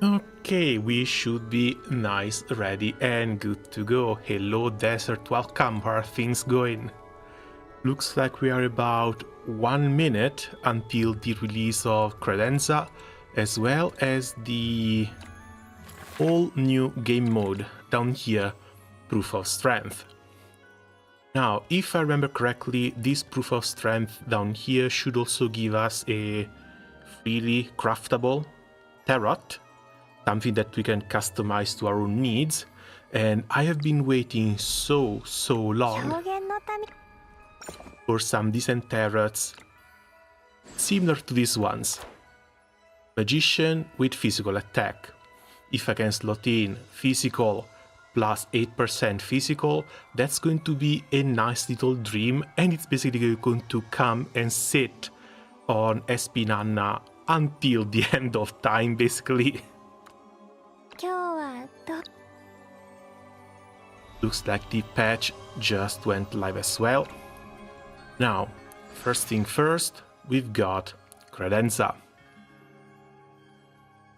Okay, we should be nice, ready, and good to go. Hello, desert, welcome. How are things going? Looks like we are about 1 minute until the release of Credenza, as well as the whole new game mode down here, Proof of Strength. Now, if I remember correctly, this Proof of Strength down here should also give us a freely craftable tarot, something that we can customize to our own needs, and I have been waiting so long for some decent tarots similar to these ones. Magician with physical attack. If I can slot in physical plus 8% physical, that's going to be a nice little dream, and it's basically going to come and sit on SP Nanna until the end of time, basically. Looks like the patch just went live as well. Now, first thing first, we've got Credenza.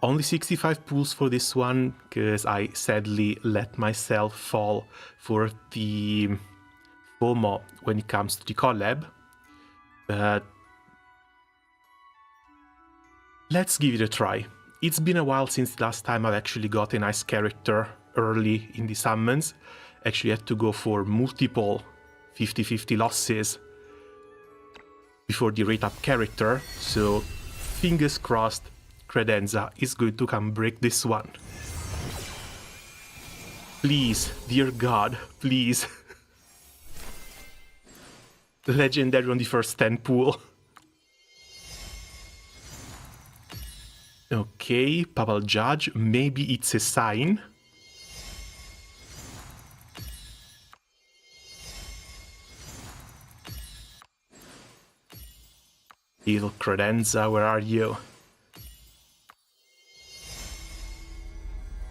Only 65 pulls for this one, because I sadly let myself fall for the FOMO when it comes to the collab. But let's give it a try. It's been a while since the last time I've actually got a nice character early in the summons. Actually had to go for multiple 50-50 losses before the rate up character, so fingers crossed Credenza is going to come break this one. Please, dear God, please. Legendary on the first 10 pool. Okay, Papal Judge, maybe it's a sign. Little Credenza, where are you?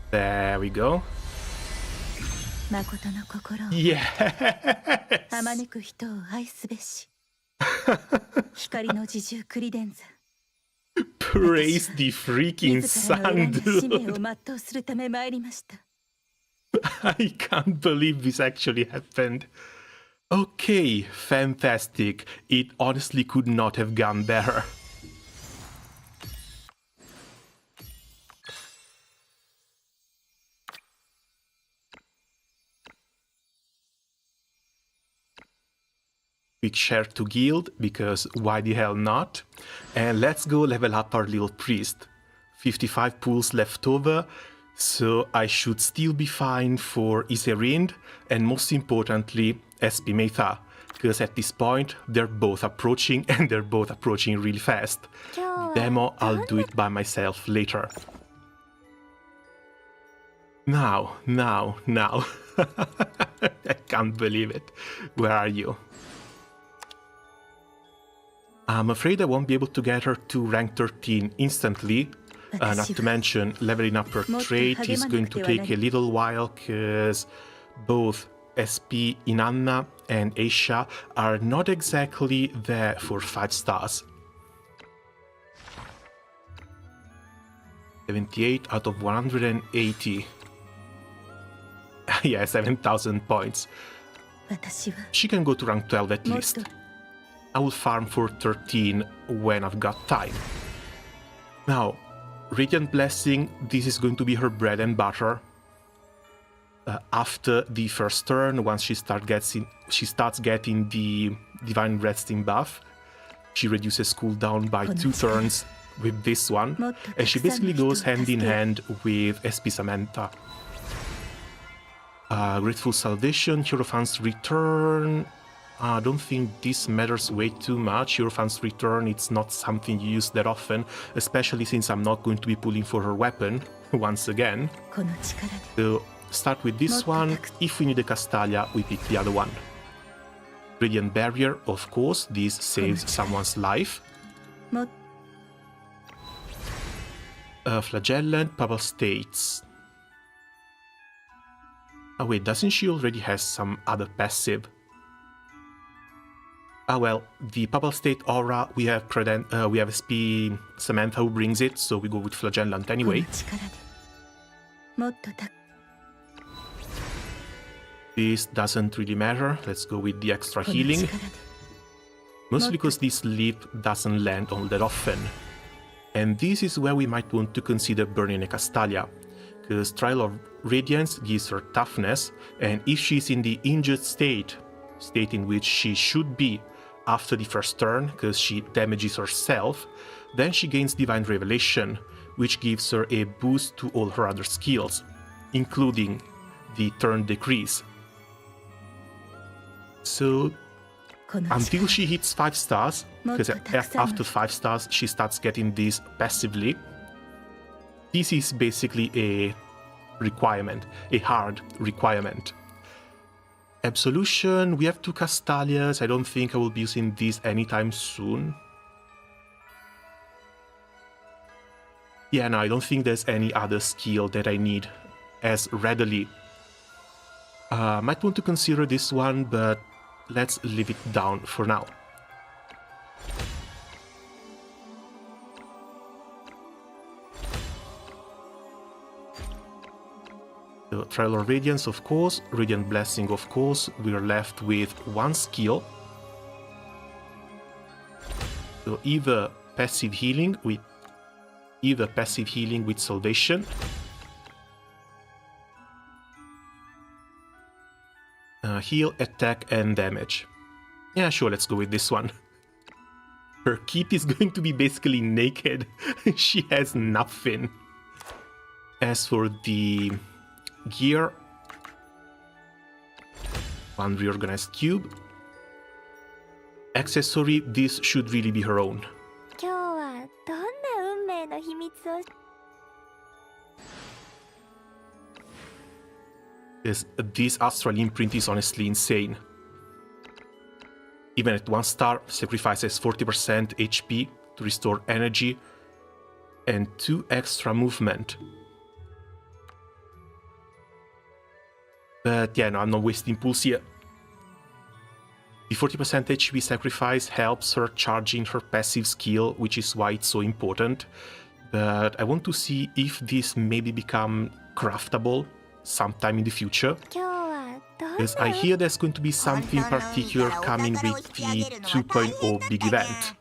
There we go. Yes! Praise the freaking sun, dude. I can't believe this actually happened. Okay, fantastic. It honestly could not have gone better. Quick share to guild, because why the hell not? And let's go level up our little priest. 55 pulls left over, so I should still be fine for Iserind, and most importantly, SP Meta, because at this point they're both approaching, and they're both approaching really fast. Demo, I'll do it by myself later. Now. I can't believe it. Where are you? I'm afraid I won't be able to get her to rank 13 instantly. Not to mention, leveling up her trait is going to take a little while, because both SP Inanna and Aisha are not exactly there for 5 stars. 78 out of 180. Yeah, 7,000 points. She can go to rank 12 at least. I will farm for 13 when I've got time. Now, Radiant Blessing, this is going to be her bread and butter. After the first turn, once she starts getting the Divine Resting buff, she reduces cooldown by 2 turns with this one, and she basically goes hand in hand with SP Samantha. Grateful Salvation, Hierophant's Return. I don't think this matters way too much. Hierophant's Return, it's not something you use that often, especially since I'm not going to be pulling for her weapon once again. So start with this one. If we need a Castalia, we pick the other one. Radiant Barrier, of course, this saves someone's life. Flagellant, Papal States. Oh wait, doesn't she already have some other passive? Ah well, the Papal State Aura, we have SP Samantha who brings it, so we go with Flagellant anyway. This doesn't really matter. Let's go with the extra healing. Mostly because this leap doesn't land all that often. And this is where we might want to consider burning a Castalia, because Trial of Radiance gives her toughness, and if she's in the injured state in which she should be after the first turn, because she damages herself, then she gains Divine Revelation, which gives her a boost to all her other skills, including the turn decrease. So until she hits 5 stars, because after 5 stars she starts getting this passively, this is basically a requirement, a hard requirement. Absolution, we have 2 Castalias. I don't think I will be using these anytime soon. Yeah, no, I don't think there's any other skill that I need as readily. Might want to consider this one, but let's leave it down for now. So, Trial of Radiance, of course, Radiant Blessing, of course. We're left with 1 skill. So either passive healing with Salvation, heal, attack, and damage. Yeah, sure, let's go with this one. Her kit is going to be basically naked. She has nothing. As for the gear, 1 reorganized cube. Accessory, this should really be her own. This astral imprint is honestly insane. Even at 1 star, sacrifices 40% HP to restore energy and 2 extra movement. But yeah, no, I'm not wasting pulse here. The 40% HP sacrifice helps her charging her passive skill, which is why it's so important. But I want to see if this maybe become craftable sometime in the future. Because I hear there's going to be something particular coming with the 2.0 big event.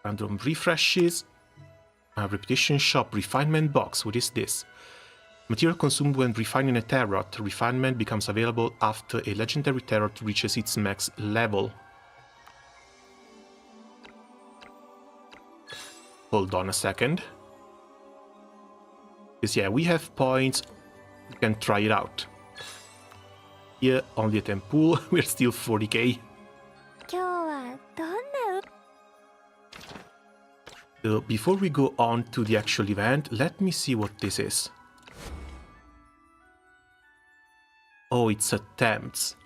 Random refreshes. Reputation shop, refinement box. What is this? Material consumed when refining a tarot. Refinement becomes available after a legendary tarot reaches its max level. Hold on a second. Because yeah, we have points. We can try it out. Here, only a 10 pool. We're still 40k. So before we go on to the actual event, let me see what this is. Oh, it's attempts.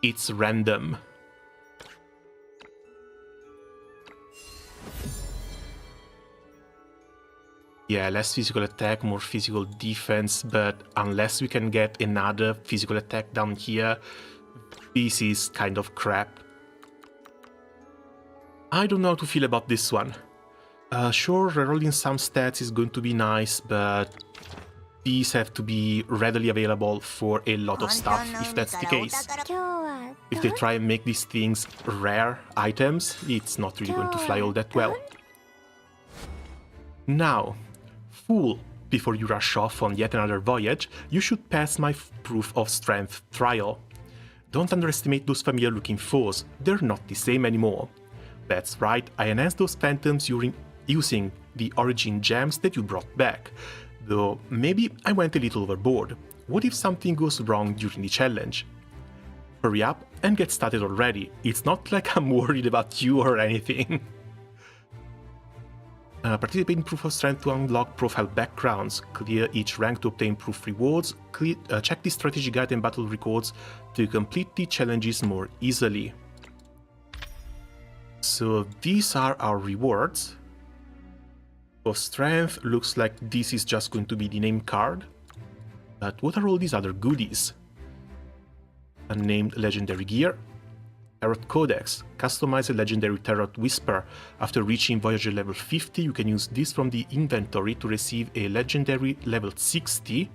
It's random. Yeah, less physical attack, more physical defense, but unless we can get another physical attack down here, this is kind of crap. I don't know how to feel about this one. Sure, rerolling some stats is going to be nice, but these have to be readily available for a lot of stuff, if that's the case. If they try and make these things rare items, it's not really going to fly all that well. Now, fool, before you rush off on yet another voyage, you should pass my proof of strength trial. Don't underestimate those familiar looking foes, they're not the same anymore. That's right, I enhanced those phantoms using the origin gems that you brought back. Though maybe I went a little overboard. What if something goes wrong during the challenge? Hurry up and get started already. It's not like I'm worried about you or anything. Participate in Proof of Strength to unlock profile backgrounds. Clear each rank to obtain proof rewards. Check the strategy guide and battle records to complete the challenges more easily. So these are our rewards. of strength. Looks like this is just going to be the name card. But what are all these other goodies? Unnamed legendary gear. Tarot Codex. Customize a legendary Tarot Whisper. After reaching Voyager level 50, you can use this from the inventory to receive a legendary level 60,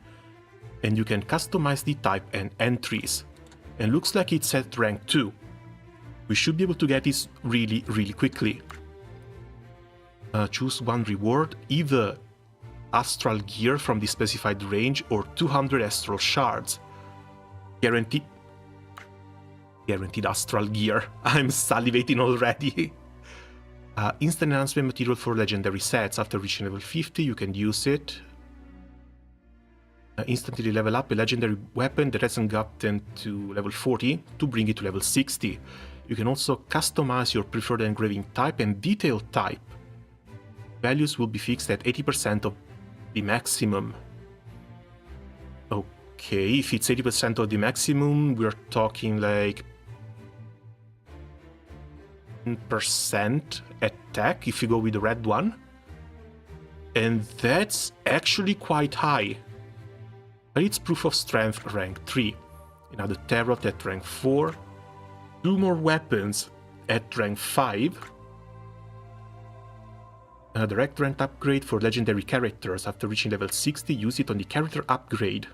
and you can customize the type and entries. And looks like it's at rank 2. We should be able to get this really, really quickly. Choose one reward, either astral gear from the specified range or 200 astral shards. Guaranteed astral gear. I'm salivating already. Instant enhancement material for legendary sets. After reaching level 50, you can use it. Instantly level up a legendary weapon that hasn't gotten to level 40 to bring it to level 60. You can also customize your preferred engraving type and detail type. Values will be fixed at 80% of the maximum. Okay, if it's 80% of the maximum, we're talking like 10% attack if you go with the red one. And that's actually quite high. But it's proof of strength rank 3. Another tarot at rank 4. 2 more weapons at rank 5. A direct rank upgrade for legendary characters. After reaching level 60, use it on the character upgrade.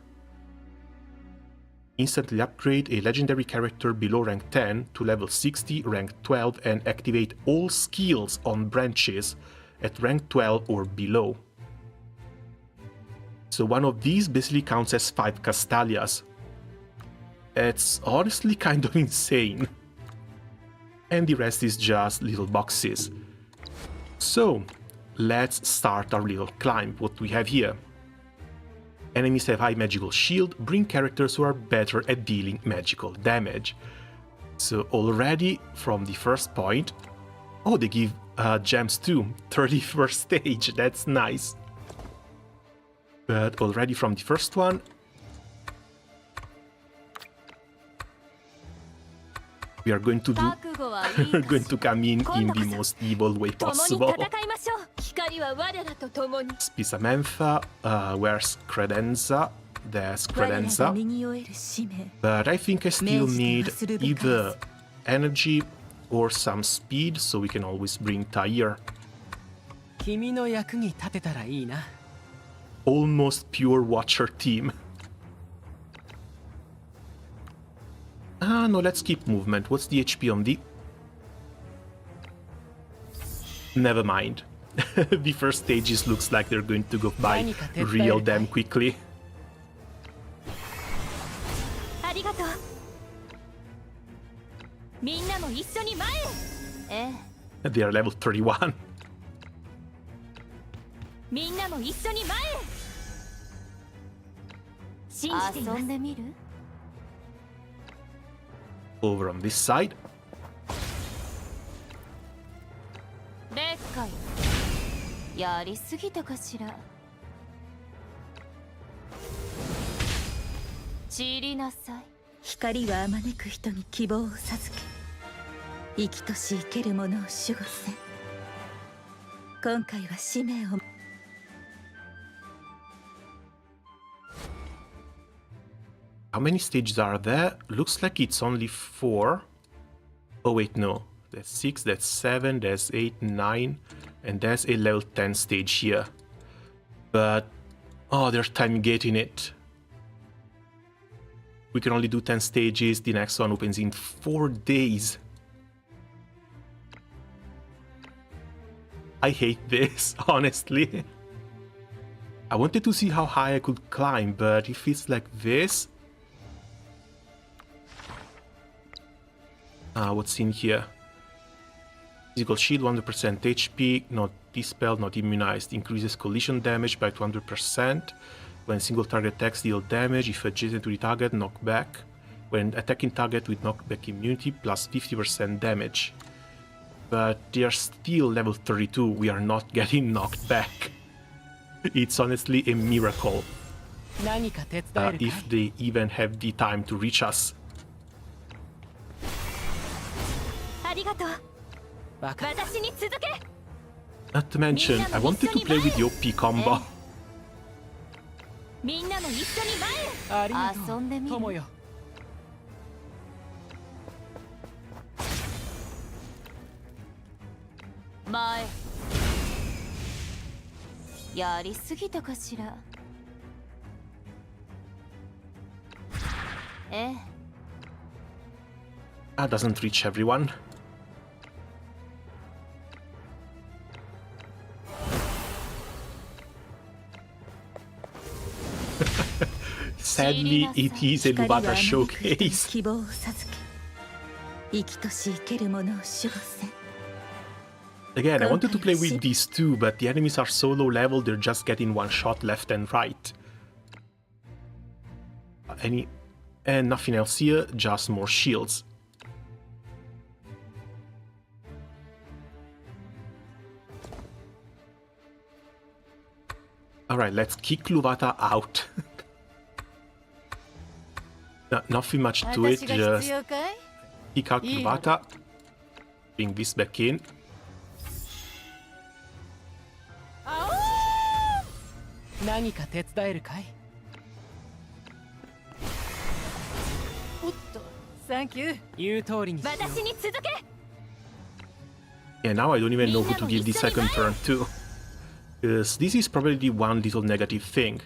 Instantly upgrade a legendary character below rank 10 to level 60, rank 12, and activate all skills on branches at rank 12 or below. So one of these basically counts as 5 Castalias. It's honestly kind of insane. And the rest is just little boxes. So, let's start our little climb. What do we have here? Enemies have high magical shield, bring characters who are better at dealing magical damage. So already from the first point... Oh, they give gems too. 31st stage, that's nice. But already from the first one... we are going to do... going to come in the most evil way possible. Spisamantha, where's Credenza? There's Credenza. But I think I still need either energy or some speed, so we can always bring Tyre. Almost pure Watcher team. No, let's keep movement. What's the HP on the... Never mind. The first stages looks like they're going to go by real damn quickly. They are level 31. Over on this side. How many stages are there? Looks like it's only 4. Oh wait, no. That's 6, that's 7, that's 8, 9, and there's a level 10 stage here. But... oh, they're time gating it. We can only do 10 stages, the next one opens in 4 days. I hate this, honestly. I wanted to see how high I could climb, but if it's like this... what's in here? Physical shield, 100% HP, not dispelled, not immunized. Increases collision damage by 200%. When single target attacks, deal damage. If adjacent to the target, knockback. When attacking target with knockback immunity, plus 50% damage. But they are still level 32. We are not getting knocked back. It's honestly a miracle. If they even have the time to reach us. Not to mention, I wanted to play with the OP combo. みんなも一緒に前へ。ありがとう、遊んでみる。友よ。前。やりすぎたかしら。ええ。That doesn't reach everyone. Sadly, it is a Luvata showcase. 希望を授け、生きとし生けるものを守護せ。Again, I wanted to play with these two, but the enemies are so low level they're just getting one shot left and right. And nothing else here, just more shields. Alright, let's kick Luvata out. Nothing much to it, just kick out Luvata, bring this back in. 何か手伝えるかい？おっと、サンキュー。言う通りにしよう。私に続け。 Yeah, now I don't even know who to give the second turn to. Because this is probably the one little negative thing.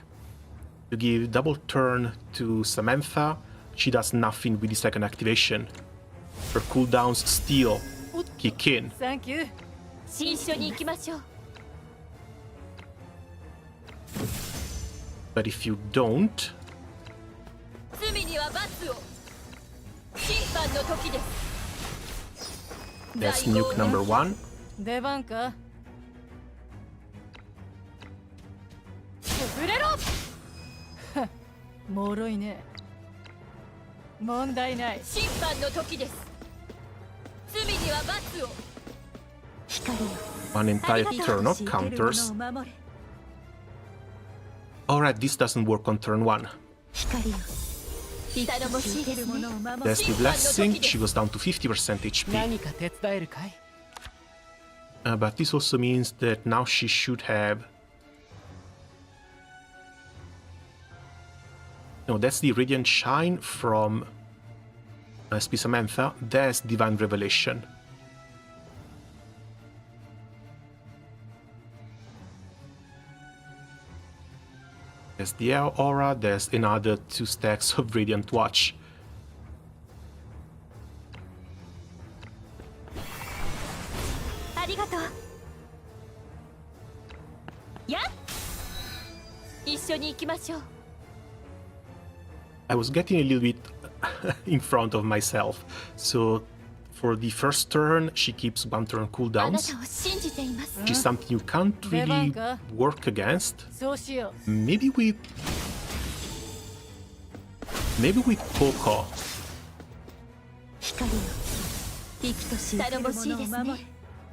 To give double turn to Samantha, she does nothing with the second activation. Her cooldowns still kick in. サンキュー。一緒に行きましょう。 But if you don't... 罪には罰を。審判の時です。 That's nuke number 1. 出番か。潰れろ。脆いね。問題ない。審判の時です。罪には罰を。光よ。 One entire turn of counters. Alright, this doesn't work on turn 1. There's the blessing, she goes down to 50% HP. 何か手伝えるかい？ But this also means that now she should have... No, that's the Radiant Shine from SP Samantha. There's Divine Revelation. There's the Aura, there's another 2 stacks of Radiant Watch. I was getting a little bit in front of myself, so for the first turn she keeps 1 turn cooldowns, which is something you can't really work against. Maybe with Coco.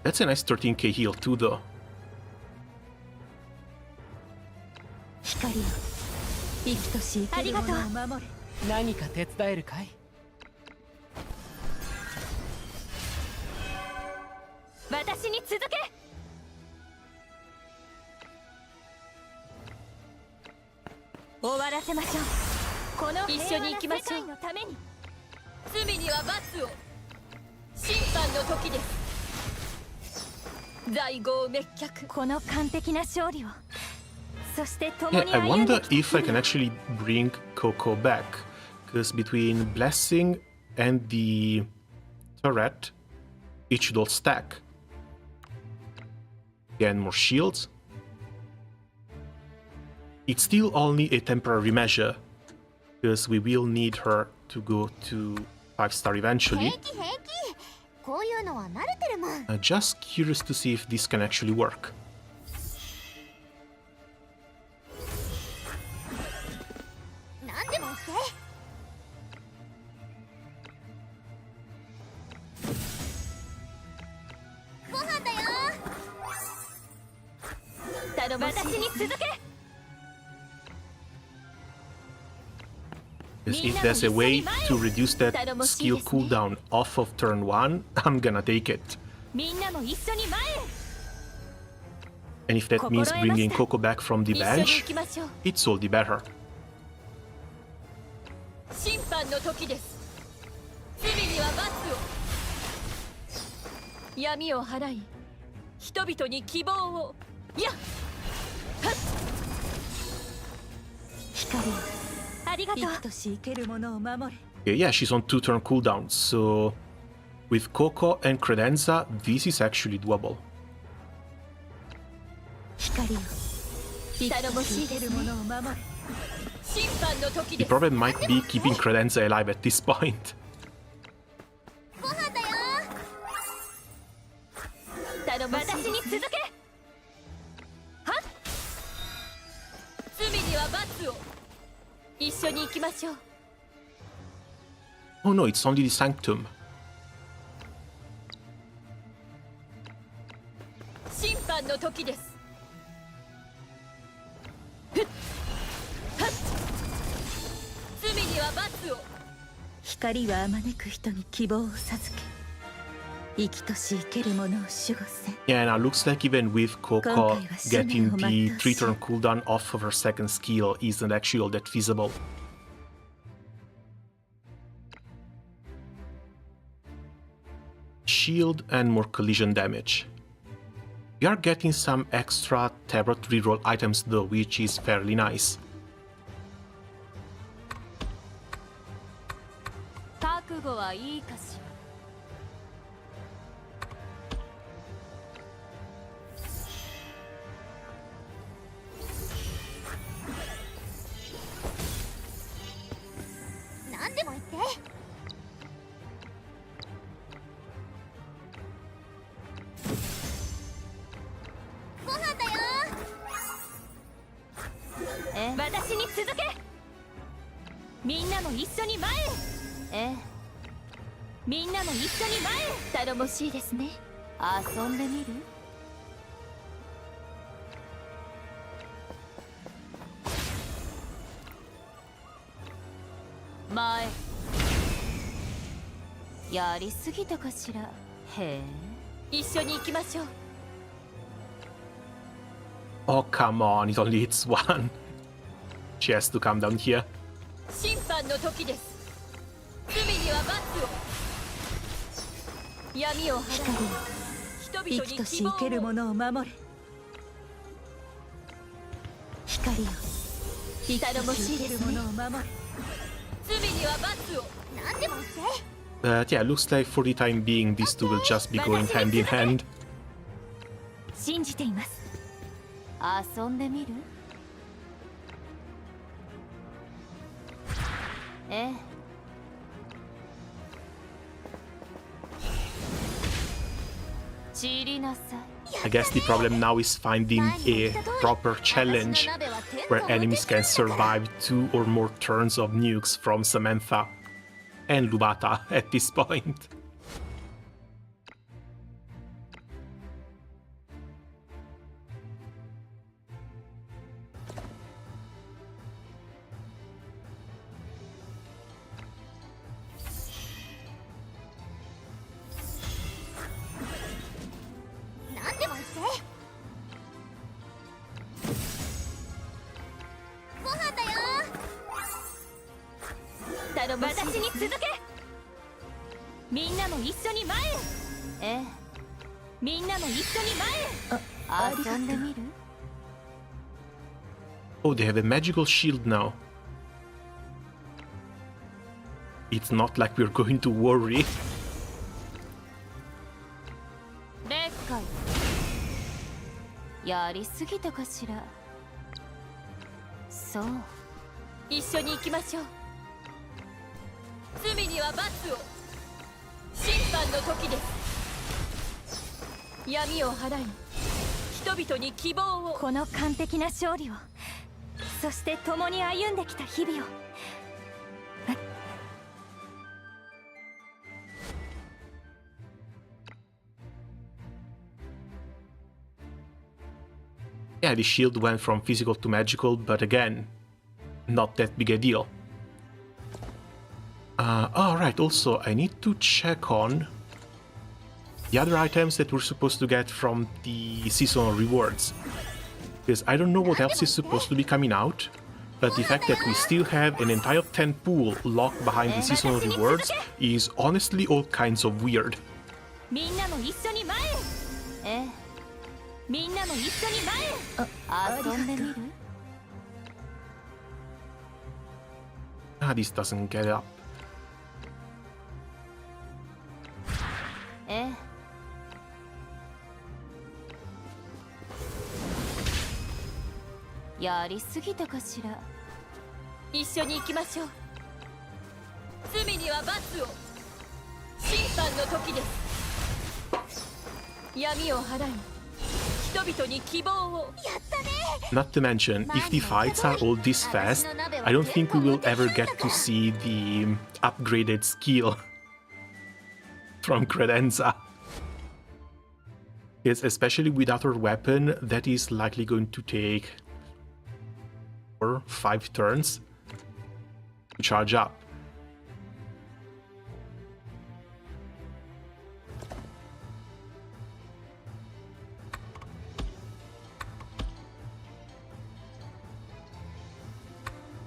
That's a nice 13k heal too, though. Arigato. 何か手伝えるかい？私に続け。終わらせましょう。この一緒に行きましょう。罪には罰を。審判の時です。在郷滅却。この完璧な勝利を。そして共に Yeah, I 歩んで wonder if I can actually bring Coco back, because between Blessing and the turret, it should all stack. Again, more shields. It's still only a temporary measure, because we will need her to go to 5-star eventually. Just curious to see if this can actually work. If there's a way to reduce that skill cooldown off of turn 1, I'm gonna take it. And if that means bringing Coco back from the bench, it's all the better. 審判の時です。罪には罰を。闇を払い、人々に希望を。やっ。光を。ありがとう。生きとし生けるものを守れ。Yeah, she's on 2-turn cooldown, so with Coco and Credenza, this is actually doable. 光を。頼もしいですものを守れ。審判の時 The です。 problem might be keeping Credenza alive at this point. ご飯だよ。頼もしい。私に続け。はっ。罪には罰を。一緒に行きましょう。Oh no, it's only the Sanctum. 審判の時です。罪には罰を。光はあまねく人に希望を授け、生きとし生ける者を守護せ。 Yeah, now looks like even with Coco, getting the 3-turn cooldown off of her second skill isn't actually all that feasible. Shield and more collision damage. We are getting some extra Terror to reroll items though, which is fairly nice. 覚悟はいいかしら。何でも言って。ご飯だよ。私に続け。みんなも一緒に前へ。ええ。みんなも一緒に前へ。頼もしいですね。遊んでみる？前。やりすぎたかしら。へえ。一緒に行きましょう。 Oh, come on, it only hits one. She has to come down here. 審判の時です。罪には罰を。闇を払い、人々に希望を。生きとし生けるものを守れ。光を。頼もしいですね。罪には罰を。何でも言って。But yeah, looks like for the time being, these two will just be going hand in hand. 信じています。遊んでみる？ええ。散りなさい。 I guess the problem now is finding a proper challenge where enemies can survive 2 or more turns of nukes from Samantha and Lubata at this point.私に続け。みんなも一緒に前へ。ええ。みんなも一緒に前へ。遊んでみる？ Oh, they have a magical shield now. It's not like we're going to worry. でっかい。やりすぎたかしら。そう。一緒に行きましょう。 罪には罰を。審判の時です。闇を払い、人々に希望を。この完璧な勝利を、そして共に歩んできた日々を。Yeah, the shield went from physical to magical, but again, not that big a deal. Alright, also, I need to check on the other items that we're supposed to get from the seasonal rewards. Because I don't know what else is supposed to be coming out, but the fact that we still have an entire 10 pool locked behind the seasonal rewards is honestly all kinds of weird. Ah, this doesn't get up. Not to mention, if the fights are all this fast, I don't think we will ever get to see the upgraded skill from Credenza. Yes, especially without her weapon, that is likely going to take 4 or 5 turns to charge up.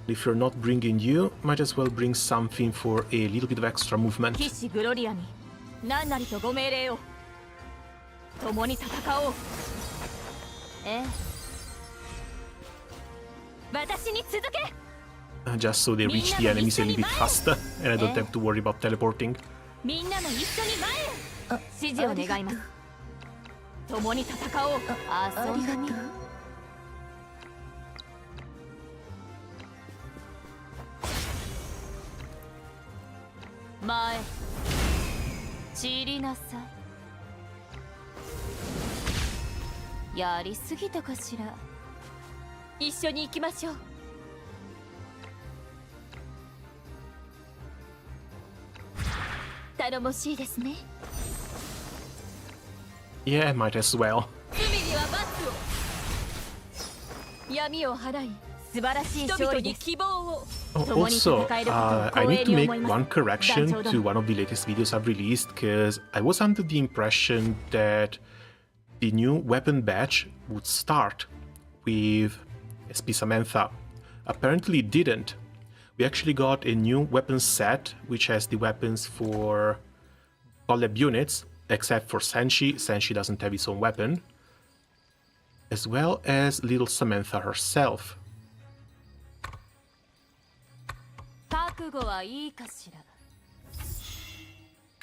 If you're not bringing you, might as well bring something for a little bit of extra movement. Just so they reach the enemies a little bit faster, and I don't have to worry about teleporting. Yeah, might as well. Oh, also, I need to make one correction to one of the latest videos I've released, because I was under the impression that the new weapon batch would start with SP Samantha. Apparently it didn't. We actually got a new weapon set, which has the weapons for collab units, except for Senshi. Senshi doesn't have his own weapon. As well as little Samantha herself.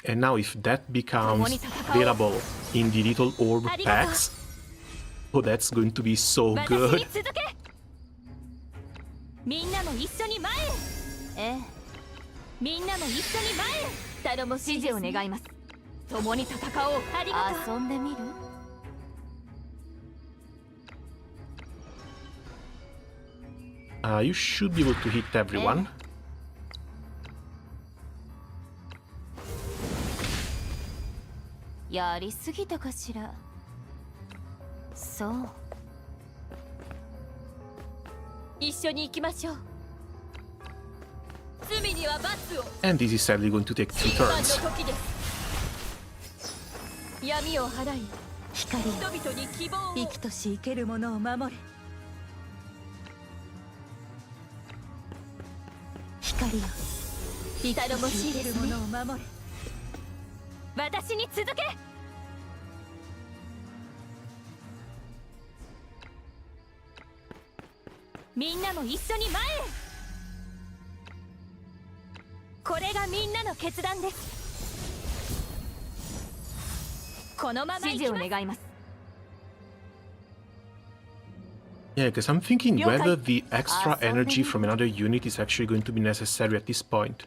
And now if that becomes available in the little orb packs, oh, that's going to be so good. You should be able to hit everyone. And this is sadly going to take 2 turns. Yeah, because I'm thinking whether the extra energy from another unit is actually going to be necessary at this point.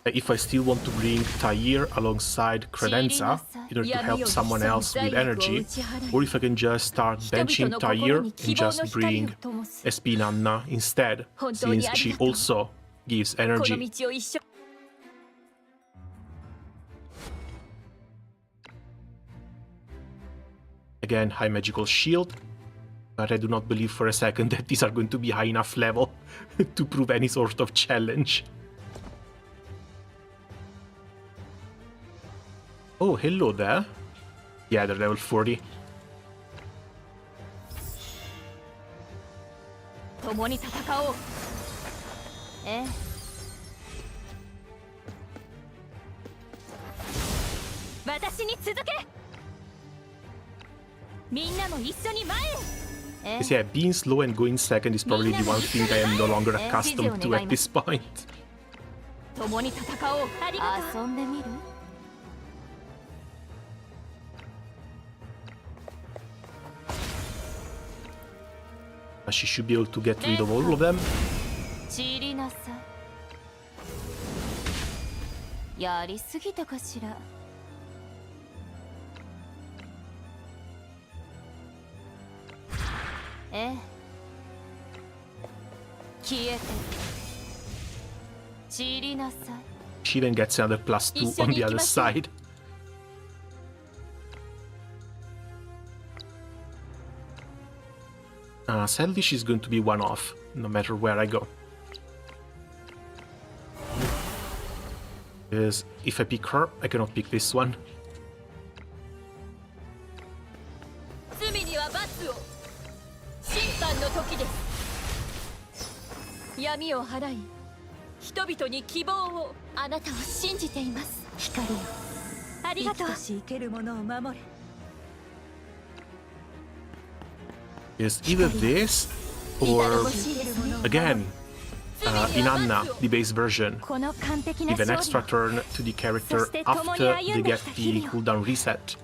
If I still want to bring Tair alongside Credenza in order to help someone else with energy, or if I can just start benching Tair and just bring SP Nanna instead, since she also gives energy. Again, high magical shield, but I do not believe for a second that these are going to be high enough level to prove any sort of challenge. Oh, hello there. Yeah, they're level 40. 共に戦おう。ええ。私に続け。みんなも一緒に前へ。Because yeah, being slow and going second is probably the one thing I am no longer accustomed to at this point. 共に戦おう。ありがとう。遊んでみる？ She should be able to get rid of all of them. 散りなさい。やりすぎたかしら。ええ。消えて。散りなさい。She then gets another +2 on the other side. Sadly, she's going to be one off, no matter where I go. Because if I pick her, I cannot pick this one. 罪には罰を。審判の時です。闇を払い、人々に希望を。あなたを信じています。光よ。ありがとう。生きとし生けるものを守れ。 Is either this or again in Anna, the base version, give an extra turn to the character after they get the cooldown reset.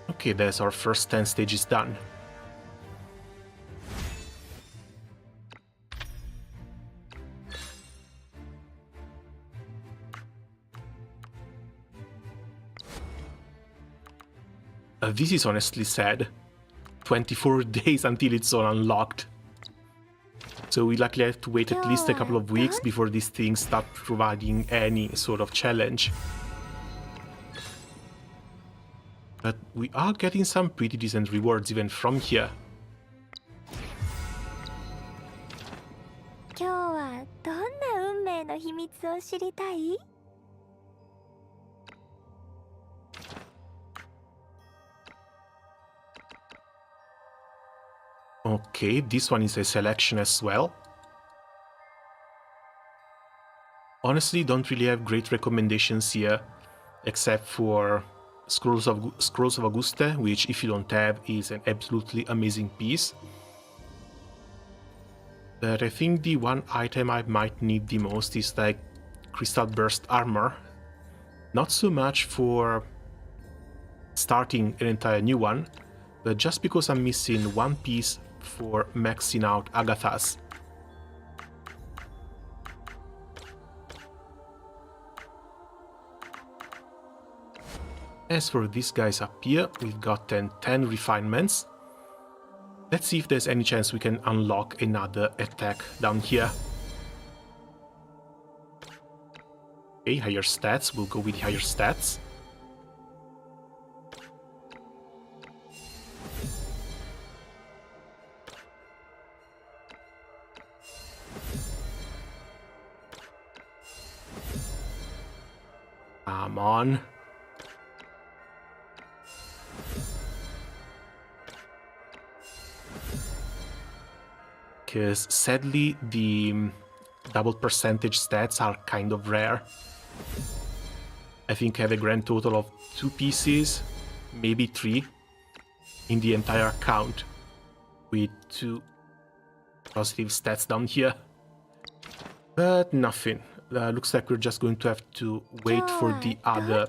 Okay, there's our first 10 stages done. This is honestly sad. 24 days until it's all unlocked. So we likely have to wait at least a couple of weeks before these things start providing any sort of challenge. But we are getting some pretty decent rewards even from here. 今日はどんな運命の秘密を知りたい？ Okay, this one is a selection as well. Honestly, don't really have great recommendations here, except for Scrolls of Auguste, which if you don't have is an absolutely amazing piece. But I think the one item I might need the most is like Crystal Burst Armor. Not so much for starting an entire new one, but just because I'm missing one piece for maxing out Agatha's. As for these guys up here, we've gotten 10 refinements. Let's see if there's any chance we can unlock another attack down here. Okay, higher stats, we'll go with higher stats. Come on. Because sadly the double percentage stats are kind of rare. I think I have a grand total of 2 pieces, maybe 3, in the entire account, with 2 positive stats down here. But nothing. Looks like we're just going to have to wait for the other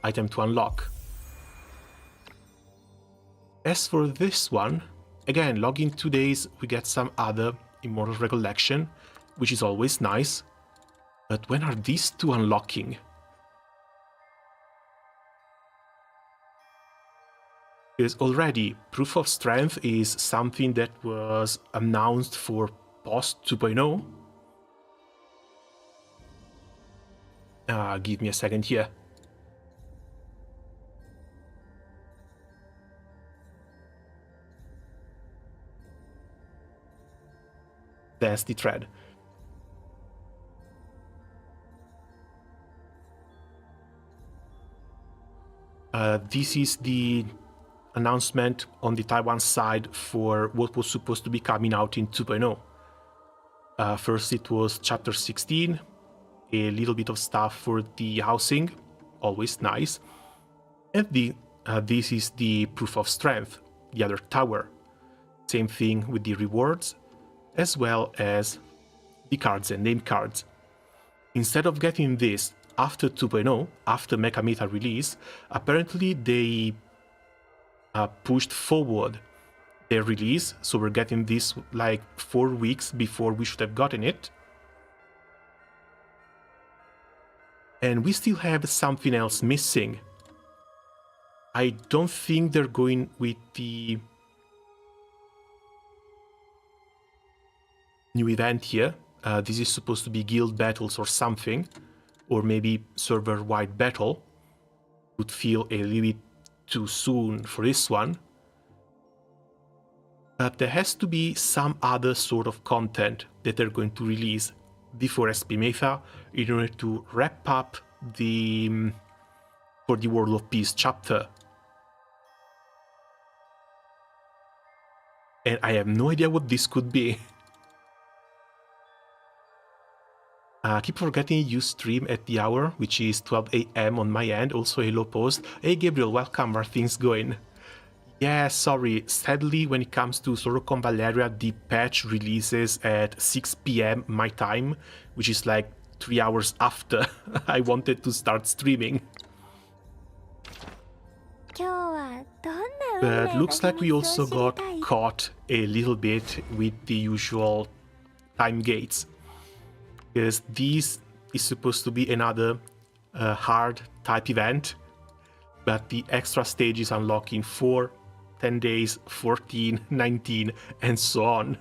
item to unlock. As for this one, again, log in 2 days, we get some other Immortal Recollection, which is always nice. But when are these two unlocking? Because already, Proof of Strength is something that was announced for post 2.0. Give me a second here. That's the thread. This is the announcement on the Taiwan side for what was supposed to be coming out in 2.0. First it was chapter 16, a little bit of stuff for the housing, always nice. And this is the proof of strength, the other tower. Same thing with the rewards, as well as the cards and name cards. Instead of getting this after 2.0, after Mecha Meta release, apparently they pushed forward their release, so we're getting this like 4 weeks before we should have gotten it. And we still have something else missing. I don't think they're going with the new event here. This is supposed to be guild battles or something, or maybe server-wide battle. Would feel a little bit too soon for this one. But there has to be some other sort of content that they're going to release before SP Meta in order to wrap up the for the World of Peace chapter. And I have no idea what this could be. I keep forgetting you stream at the hour, which is 12 AM on my end. Also, hello post. Hey Gabriel, welcome, are things going? Yeah, sorry, sadly when it comes to sort of Convallaria, the patch releases at 6 PM my time, which is like 3 hours after I wanted to start streaming. But looks like we also got caught a little bit with the usual time gates. Because this is supposed to be another hard type event, but the extra stages unlock in 4, 10 days, 14, 19, and so on.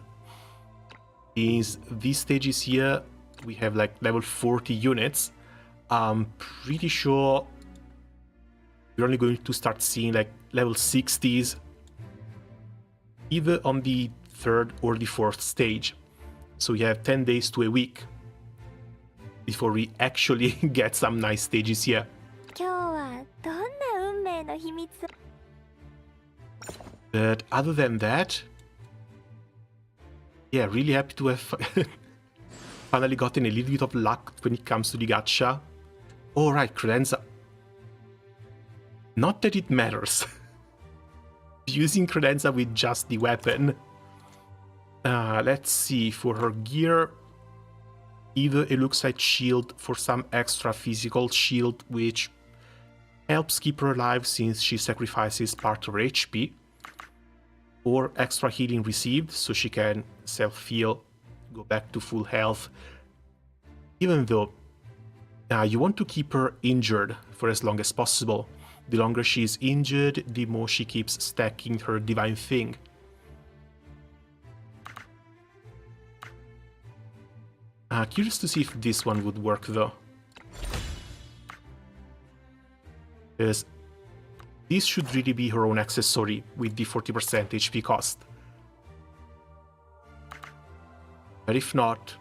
These stages here, we have like level 40 units. I'm pretty sure we're only going to start seeing like level 60s either on the 3rd or the 4th stage. So we have 10 days to a week before we actually get some nice stages here. But other than that, yeah, really happy to have finally gotten a little bit of luck when it comes to the gacha. Alright, Credenza. Not that it matters. Using Credenza with just the weapon. Let's see, for her gear, either it looks like shield for some extra physical shield, which helps keep her alive since she sacrifices part of her HP, or extra healing received, so she can self-heal, go back to full health, even though you want to keep her injured for as long as possible. The longer she is injured, the more she keeps stacking her divine thing. Curious to see if this one would work though. Because this should really be her own accessory with the 40% HP cost. But if not,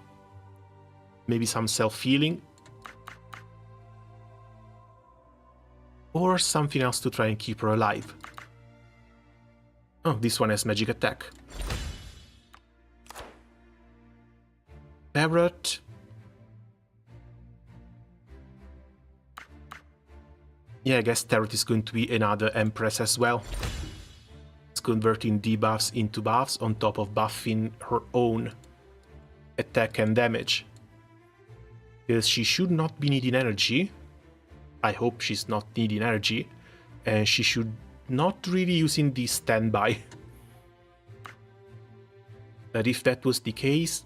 maybe some self-healing. Or something else to try and keep her alive. Oh, this one has magic attack. Parrot. Yeah, I guess Tarot is going to be another Empress as well. It's converting debuffs into buffs on top of buffing her own attack and damage. Because she should not be needing energy. I hope she's not needing energy. And she should not really using the standby. But if that was the case,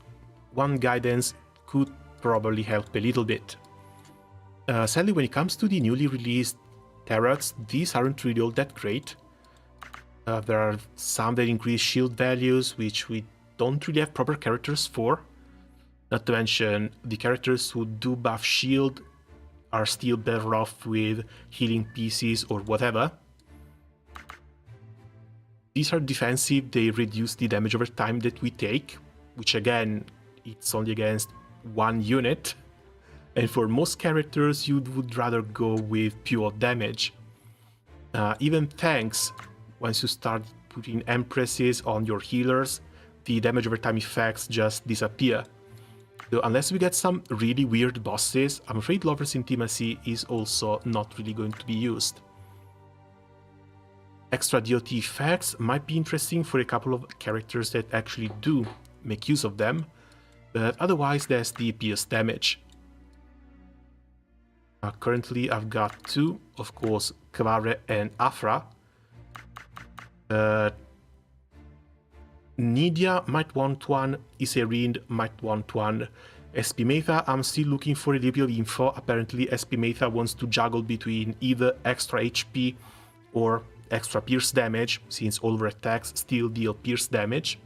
one guidance could probably help a little bit. Sadly, when it comes to the newly released tarots, these aren't really all that great. There are some that increase shield values, which we don't really have proper characters for. Not to mention, the characters who do buff shield are still better off with healing pieces or whatever. These are defensive, they reduce the damage over time that we take, which again, it's only against one unit. And for most characters, you would rather go with pure damage. Even tanks, once you start putting Empresses on your healers, the damage over time effects just disappear. So unless we get some really weird bosses, I'm afraid Lover's Intimacy is also not really going to be used. Extra DOT effects might be interesting for a couple of characters that actually do make use of them, but otherwise there's the pierce damage. Currently I've got two, of course, Convallaria and Afra. Nidia might want one, Iserind might want one. Espimetha, I'm still looking for a little bit of info. Apparently Espimetha wants to juggle between either extra HP or extra pierce damage, since all of her attacks still deal pierce damage.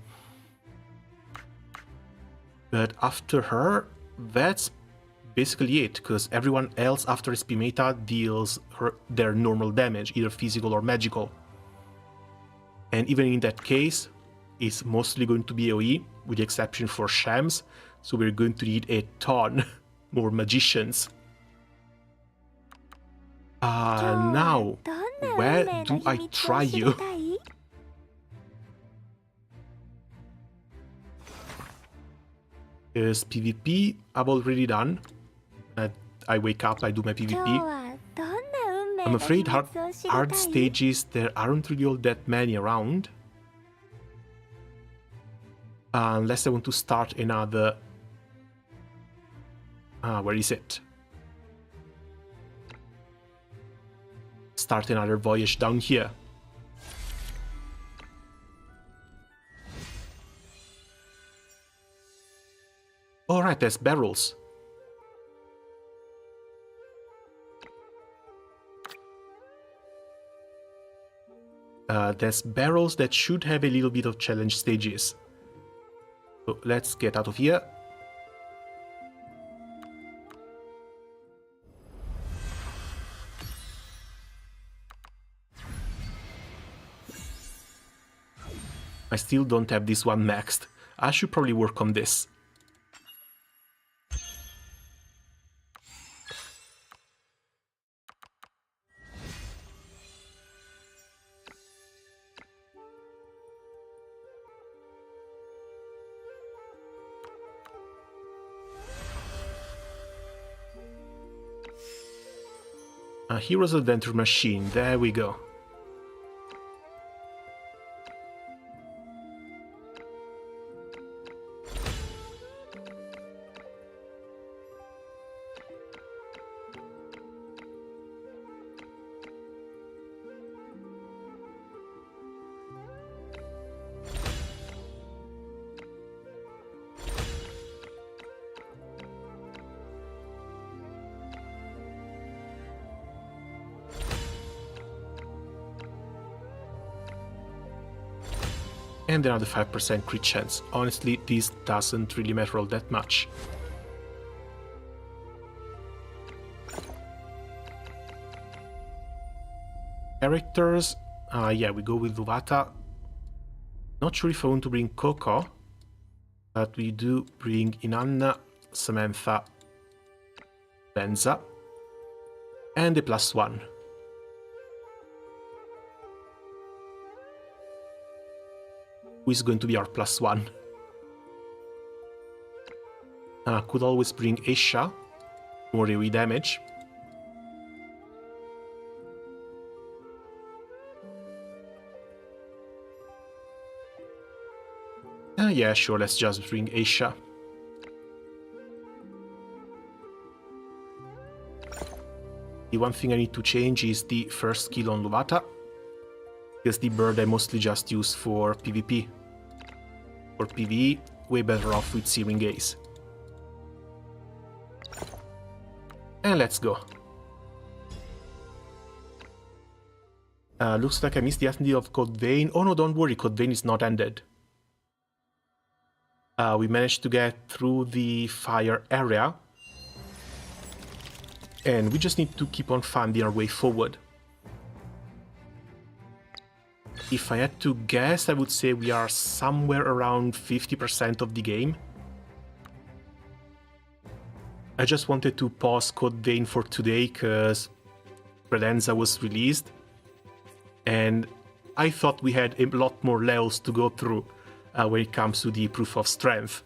But after her, that's basically it, because everyone else after Espimetha deals their normal damage, either physical or magical. And even in that case, it's mostly going to be AoE, with the exception for Shams, so we're going to need a ton more magicians. Now, where do I try you? Is PvP I've already done. I wake up, I do my PvP. I'm afraid hard stages, there aren't really all that many around. Unless I want to start another... where is it? Start another voyage down here. Alright, there's barrels. There's barrels that should have a little bit of challenge stages. So let's get out of here. I still don't have this one maxed. I should probably work on this. Heroes Adventure Machine, there we go. And another 5% crit chance. Honestly, this doesn't really matter all that much. Characters, yeah, we go with Luvata. Not sure if I want to bring Coco, but we do bring Inanna, Samantha, Credenza, and a +1. Who is going to be our +1? Could always bring Aisha, more AoE damage. Yeah, sure, let's just bring Aisha. The one thing I need to change is the first skill on Luvata, because the bird I mostly just use for PvP. For PvE, way better off with Searing Gaze. And let's go. Looks like I missed the ending of Code Vein. Oh no, don't worry, Code Vein is not ended. We managed to get through the fire area. And we just need to keep on finding our way forward. If I had to guess, I would say we are somewhere around 50% of the game. I just wanted to pause Code Vein for today, because Credenza was released. and I thought we had a lot more levels to go through when it comes to the proof of strength.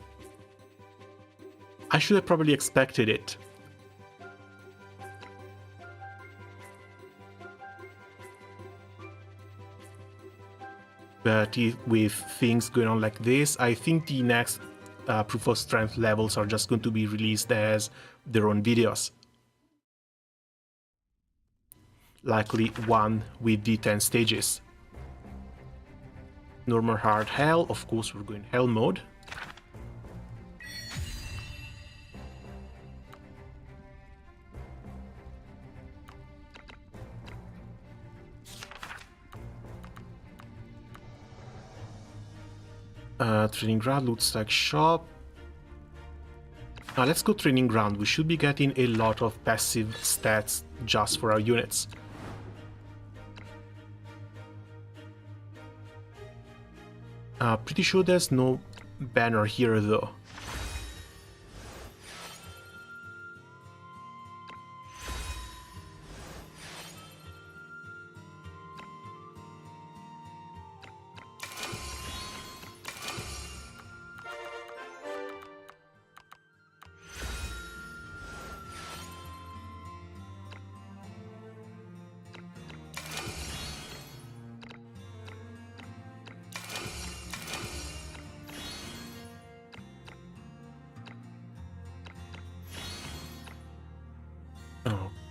I should have probably expected it. But with things going on like this, I think the next proof of strength levels are just going to be released as their own videos. Likely one with the 10 stages. Normal, hard, hell. Of course, we're going hell mode. Training ground looks like shop. Let's go training ground. We should be getting a lot of passive stats just for our units. Pretty sure there's no banner here though.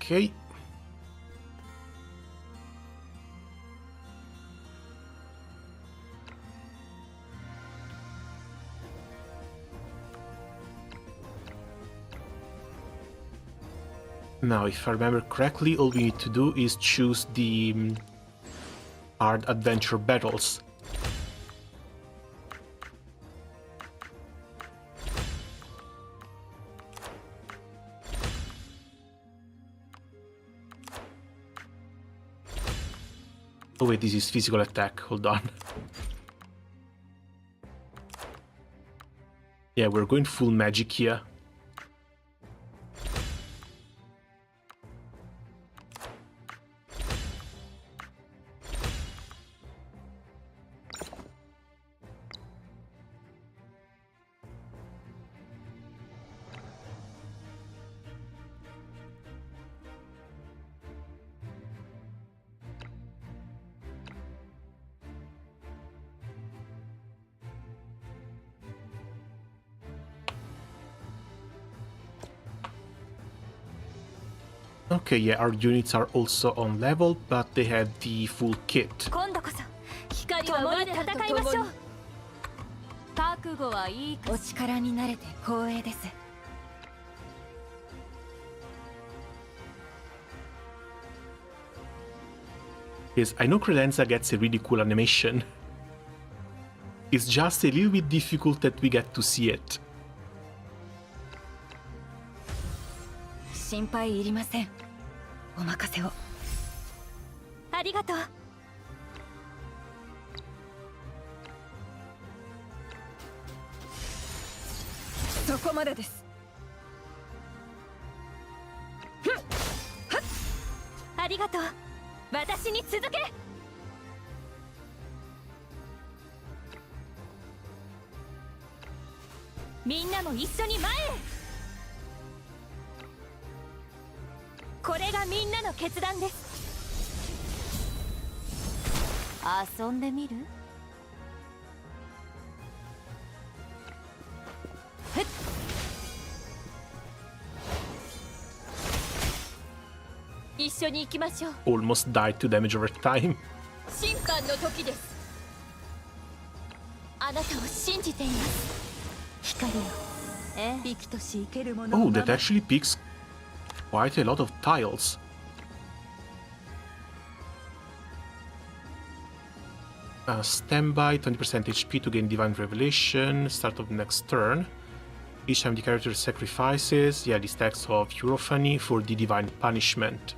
Okay. Now, if I remember correctly, all we need to do is choose the hard adventure battles. Oh wait, this is physical attack, hold on. Yeah, we're going full magic here. Okay, yeah, our units are also on level, but they have the full kit. 今度こそ光は我らと戦いましょう。覚悟はいいか。お力になれて光栄です。Yes, I know Credenza gets a really cool animation. It's just a little bit difficult that we get to see it. 心配いりません。お任せを。ありがとう。そこまでです。ありがとう。私に続け。みんなも一緒に前へ。これがみんなの決断です。遊んでみる？一緒に行きましょう。Almost died to damage over time. 審判の時です。あなたを信じています。光よ。生きとし生けるもの。Oh, that actually picks quite a lot of tiles. Standby, 20% HP to gain Divine Revelation, start of the next turn. Each time the character sacrifices, yeah, the stacks of Hierophany for the Divine Punishment.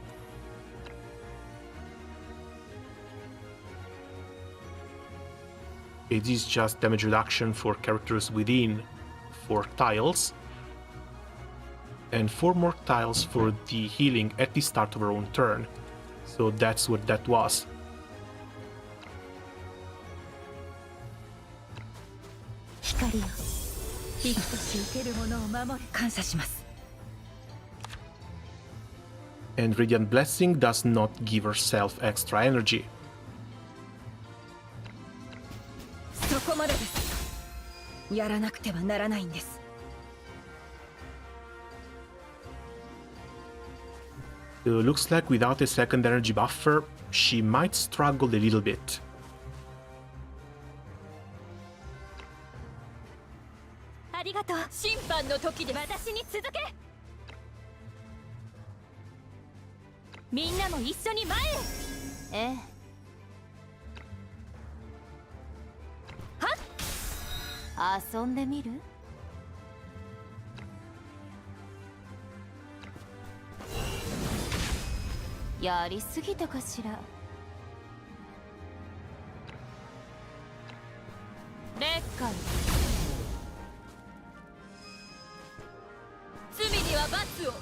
It is just damage reduction for characters within 4 tiles. And 4 more tiles for the healing at the start of our own turn. So that's what that was. 光よ、生きとし受けるものを守る。感謝します。 And Radiant Blessing does not give herself extra energy. そこまでです。やらなくてはならないんです。 Looks like without a second energy buffer, she might struggle a little bit. ありがとう。審判の時で私に続け。みんなも一緒に前へ。ええ。はっ、遊んでみる？やりすぎたかしら。劣化。罪には罰を。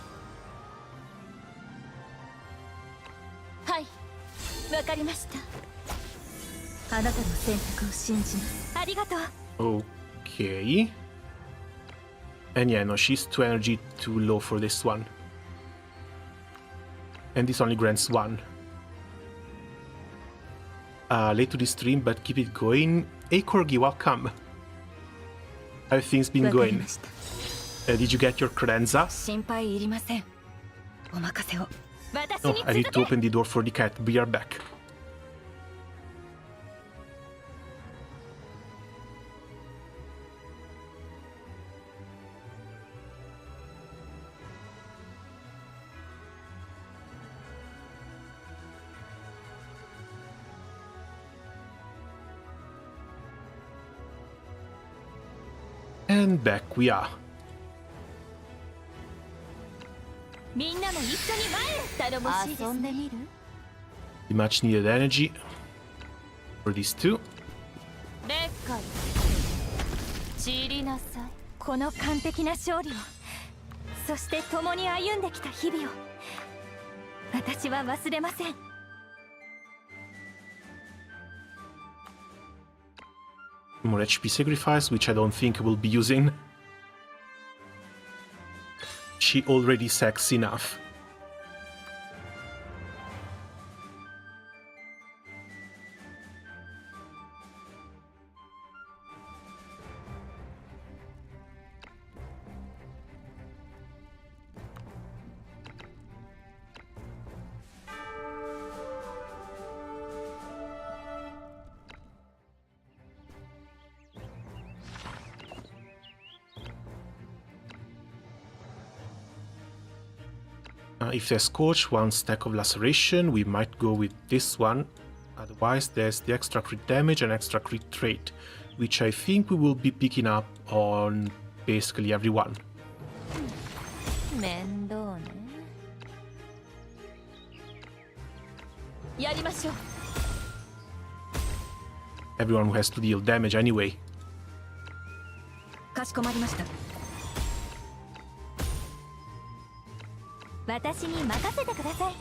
はい、わかりました。あなたの選択を信じます。ありがとう。 Okay. And yeah, no, she's 2 energy too low for this one. And this only grants 1. Late to the stream, but keep it going. Hey Corgi, welcome. How have things been going? Did you get your credenza? Oh, I need to open the door for the cat. Be right back. And back we are. The much needed energy for these two. この完璧な勝利を、そして共に歩んできた日々を、私は忘れません。 More HP sacrifice, which I don't think we'll be using. She already sacks enough. If there's Scorch, 1 stack of Laceration, we might go with this one. Otherwise, there's the extra crit damage and extra crit trait, which I think we will be picking up on basically everyone. Everyone who has to deal damage anyway. かしこまりました。 私に任せてください。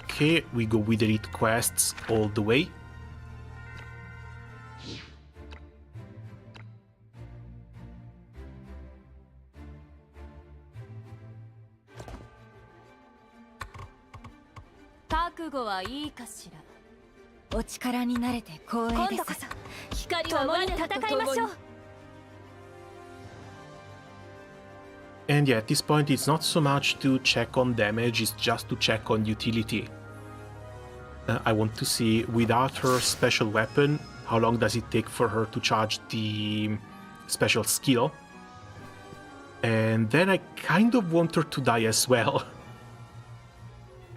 Okay, we go with elite quests all the way. And yeah, at this point it's not so much to check on damage, it's just to check on utility. I want to see, without her special weapon, how long does it take for her to charge the special skill. And then I kind of want her to die as well.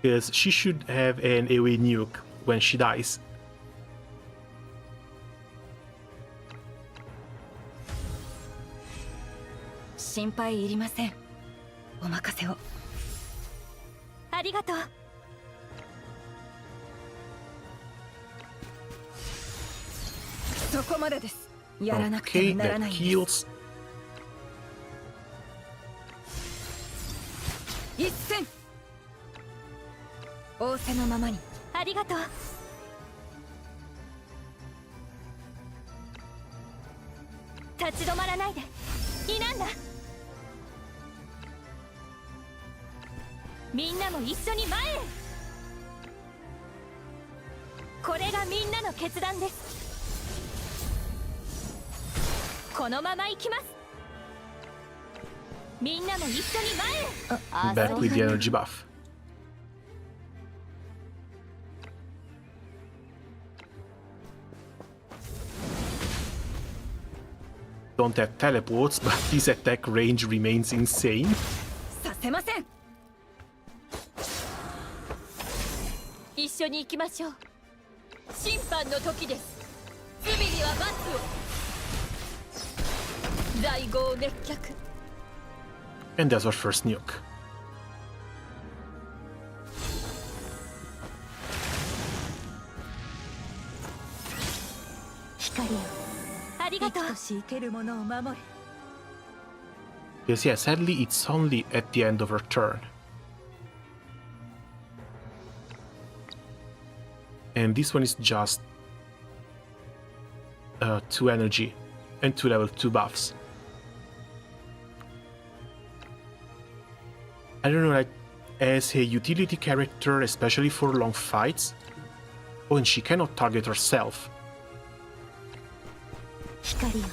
Because she should have an AoE nuke when she dies. やらなくて Okay, はなら that ないんです kills. 一戦仰せのままにありがとう。立ち止まらないで。避難だ。みんなも一緒に前へ。これがみんなの決断です。このまま行きます。みんなも一緒に前へ。 Back with the energy buff. Don't have teleports, but his attack range remains insane. させません。一緒に行きましょう。審判の時です。罪には罰を。在郷熱脚。 And that's our first nuke. 光よ、ありがとう。生きとし生けるものを守れ。 Yes, yeah, sadly it's only at the end of her turn. And this one is just 2 energy and 2 level 2 buffs. I don't know, like, as a utility character, especially for long fights, oh, and she cannot target herself. 光よ、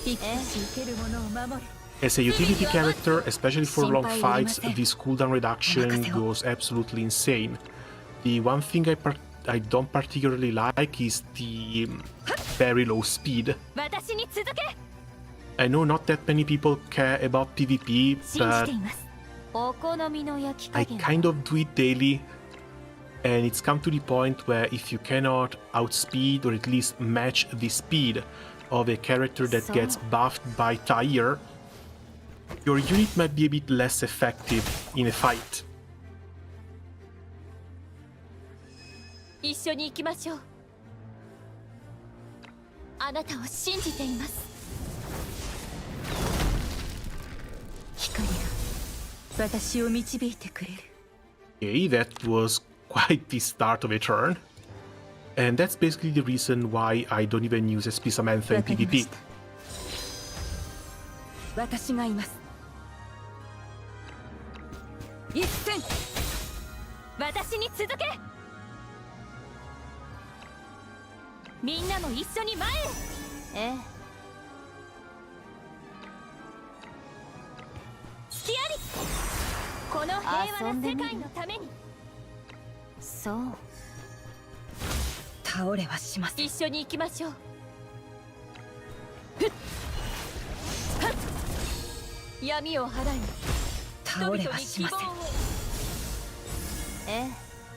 生きとし生けるものを守れ。 As a utility character, especially for long fights, this cooldown reduction goes absolutely insane. The one thing I don't particularly like is the very low speed. 私に続け。 I know not that many people care about PvP, 信じ but ています。お好みの焼き I 加減。 kind of do it daily, and it's come to the point where if you cannot outspeed or at least match the speed of a character that gets buffed by Tyre, your unit might be a bit less effective in a fight. 一緒に行きましょう。あなたを信じています。光が私を導いてくれる。 Okay, that was quite the start of a turn. And that's basically the reason why I don't even use SP Samantha in わかりまし PvP. た。私がいます。一戦。私に続け。みんなも一緒に前へ。ええ。隙あり。この平和な世界のために。そう。倒れはしません。一緒に行きましょう。闇を払い、倒れはしません。え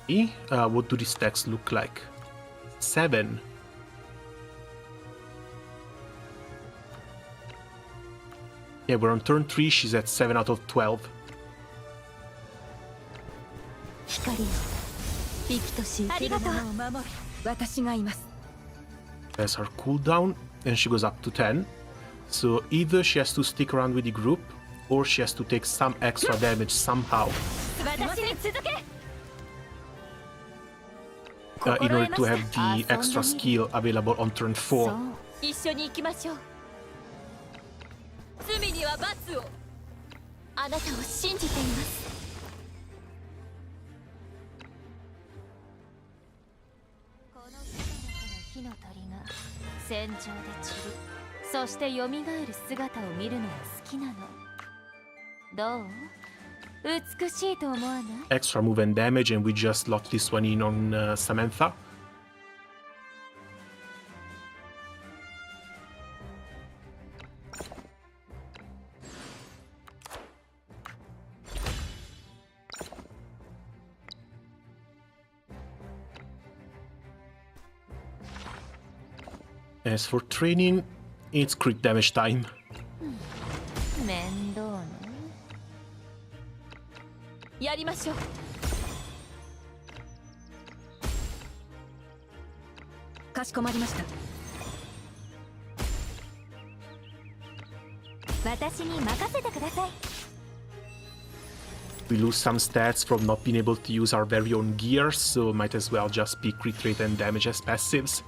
え。 What do these stacks look like? 7. Yeah, we're on turn 3, she's at 7 out of 12. 光よ、生きとし生けるものを守れ。私がいます。 That's her cooldown, and she goes up to 10. So either she has to stick around with the group, or she has to take some extra damage somehow in order to have the extra skill available on turn 4. 一緒に行きましょう。罪には罰を。あなたを信じています。この火の鳥が戦場で散り、そして蘇る姿を見るのが好きなの。どう？美しいと思わない？ Extra move and damage, and we just locked this one in on Samantha. As for training, it's crit damage time. 面倒ね。やりましょう。かしこまりました。私に任せてください。 We lose some stats from not being able to use our very own gear, so might as well just pick crit rate and damage as passives.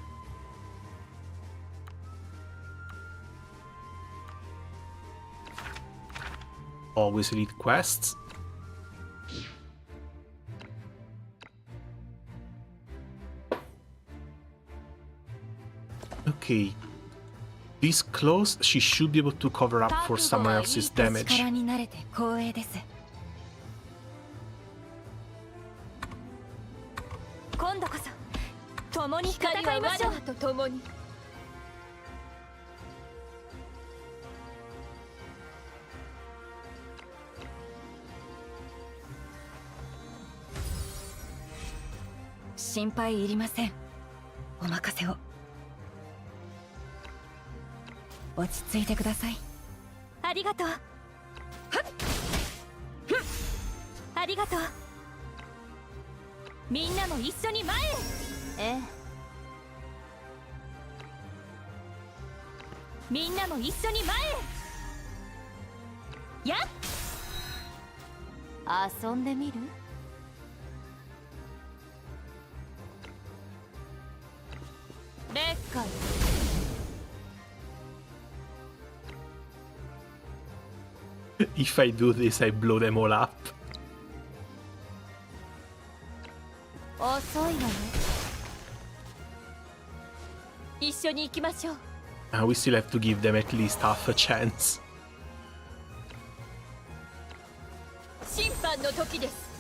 Always elite quests. Okay. This close, she should be able to cover up for someone else's damage. 力になれて光栄です。今度こそ共に戦いましょう。と共に。心配いりません。お任せを。落ち着いてください。ありがとう。ありがとう。みんなも一緒に前へ。ええ。みんなも一緒に前へ。やっ。遊んでみる？レッカイ。If I do this, I blow them all up. 遅いわね。一緒に行きましょう。We still have to give them at least half a chance. 審判の時です。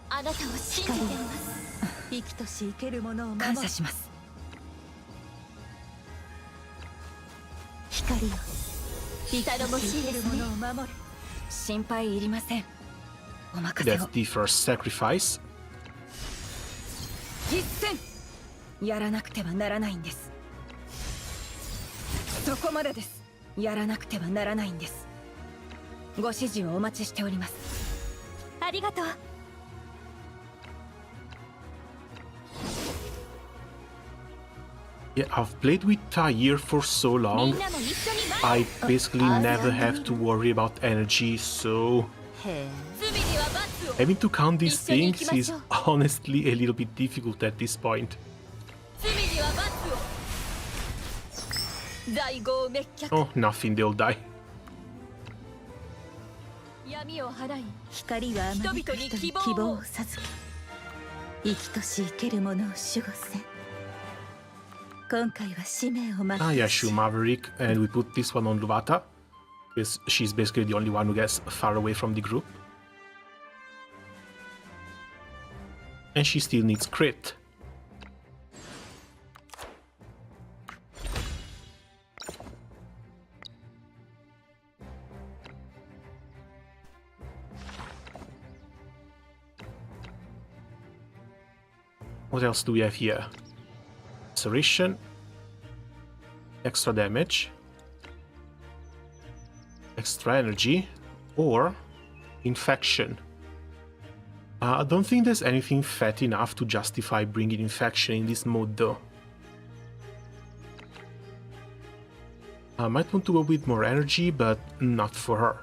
あなたを信じています。生きとし生けるものを感謝します。光よ、頼もしいですね。ものを守る。心配いりません。お任せを。 That's the first sacrifice. 実践。やらなくてはならないんです。そこまでです。やらなくてはならないんです。ご指示をお待ちしております。ありがとう。Yeah, I've played with Tyre for so long. I basically never have to worry about energy, so having to count these things is honestly a little bit difficult at this point. Oh, nothing, they'll die. 闇を払い、光はあまねく人に希望を授け、生きとし生けるものを守護せん。今回は使命を全うし。 Yeah, shoot Maverick, and we put this one on Luvata, because she's basically the only one who gets far away from the group. And she still needs crit. What else do we have here? Laceration, extra damage, extra energy, or infection. I don't think there's anything fat enough to justify bringing infection in this mode though. I might want to go with more energy, but not for her.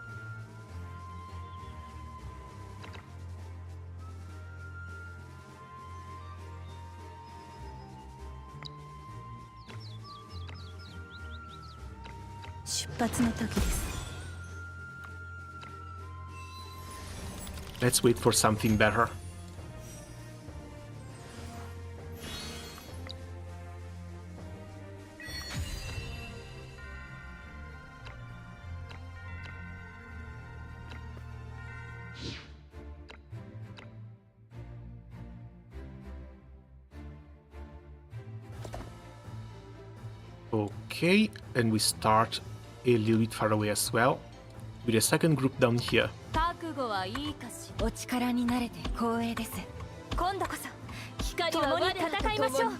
Let's wait for something better. Okay, and we start a little bit far away as well, with a second group down here. 覚悟はいいかし。お力になれて光栄です。今度こそ光は我らと戦いましょう。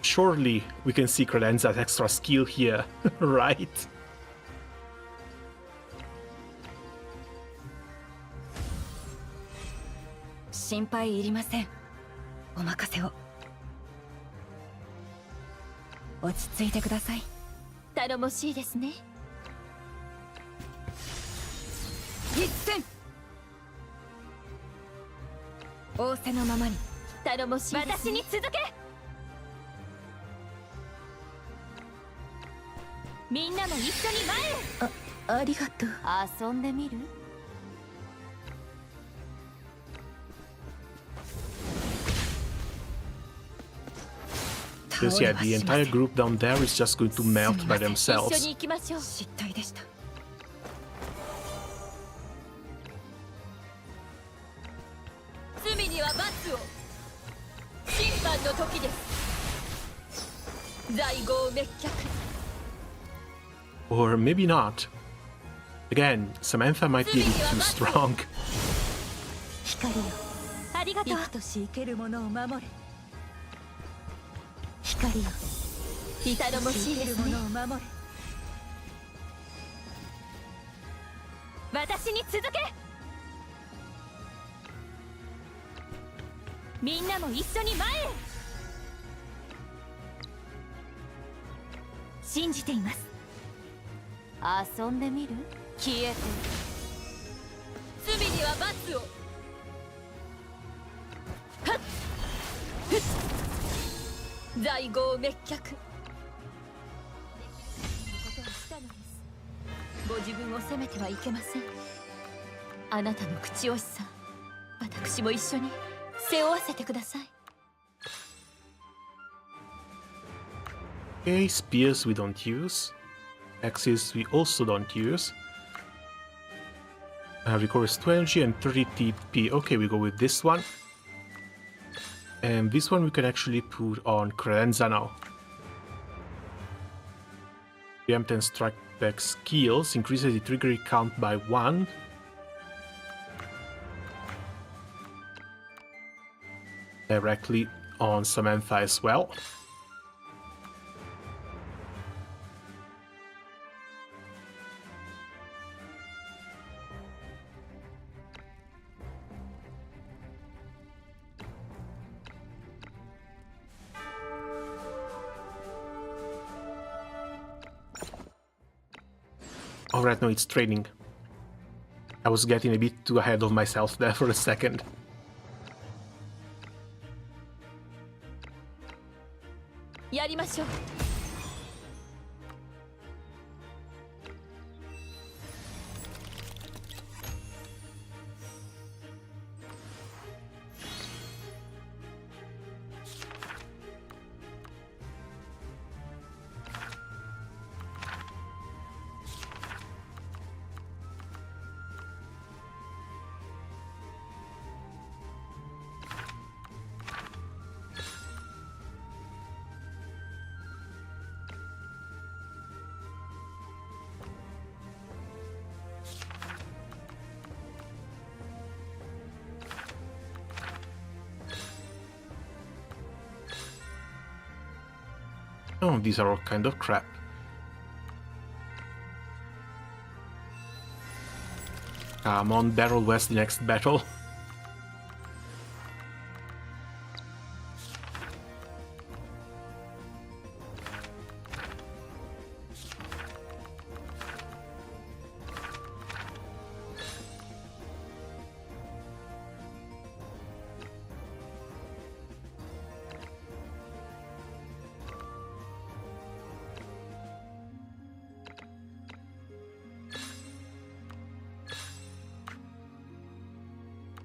Surely we can see Credenza's extra skill here, right? 心配いりません。お任せを。落ち着いてください。頼もしいですね。一戦仰せのままに。頼もしいですね。私に続け。みんなも一緒に前へ。ありがとう。遊んでみる？Because yeah, the entire group down there is just going to melt by 一緒 themselves. に行きましょう。失態でした。罪には罰を。審判の時です。在郷滅却。 Or maybe not. Again, Samantha might be a bit too strong. 光よ、ありがとう。生きとし生けるものを守れ。光よ、頼もしいですね。生けるものを守れ。私に続け。みんなも一緒に前へ。信じています。遊んでみる？消えて。罪には罰を。はっふっ在郷滅却。ことをしたのです。ご自分を責めてはいけません。あなたの口惜しさ、私も一緒に背負わせてください。 Okay, spears we don't use. Axes we also don't use. Recovers 2 energy and 30 TP. Okay, we go with this one. And this one we can actually put on Credenza now. Preempt and strike back skills increases the trigger count by 1. Directly on Samantha as well. Alright, no, it's training. I was getting a bit too ahead of myself there for a second. Oh, these are all kind of crap. Come on, Barrel West, the next battle.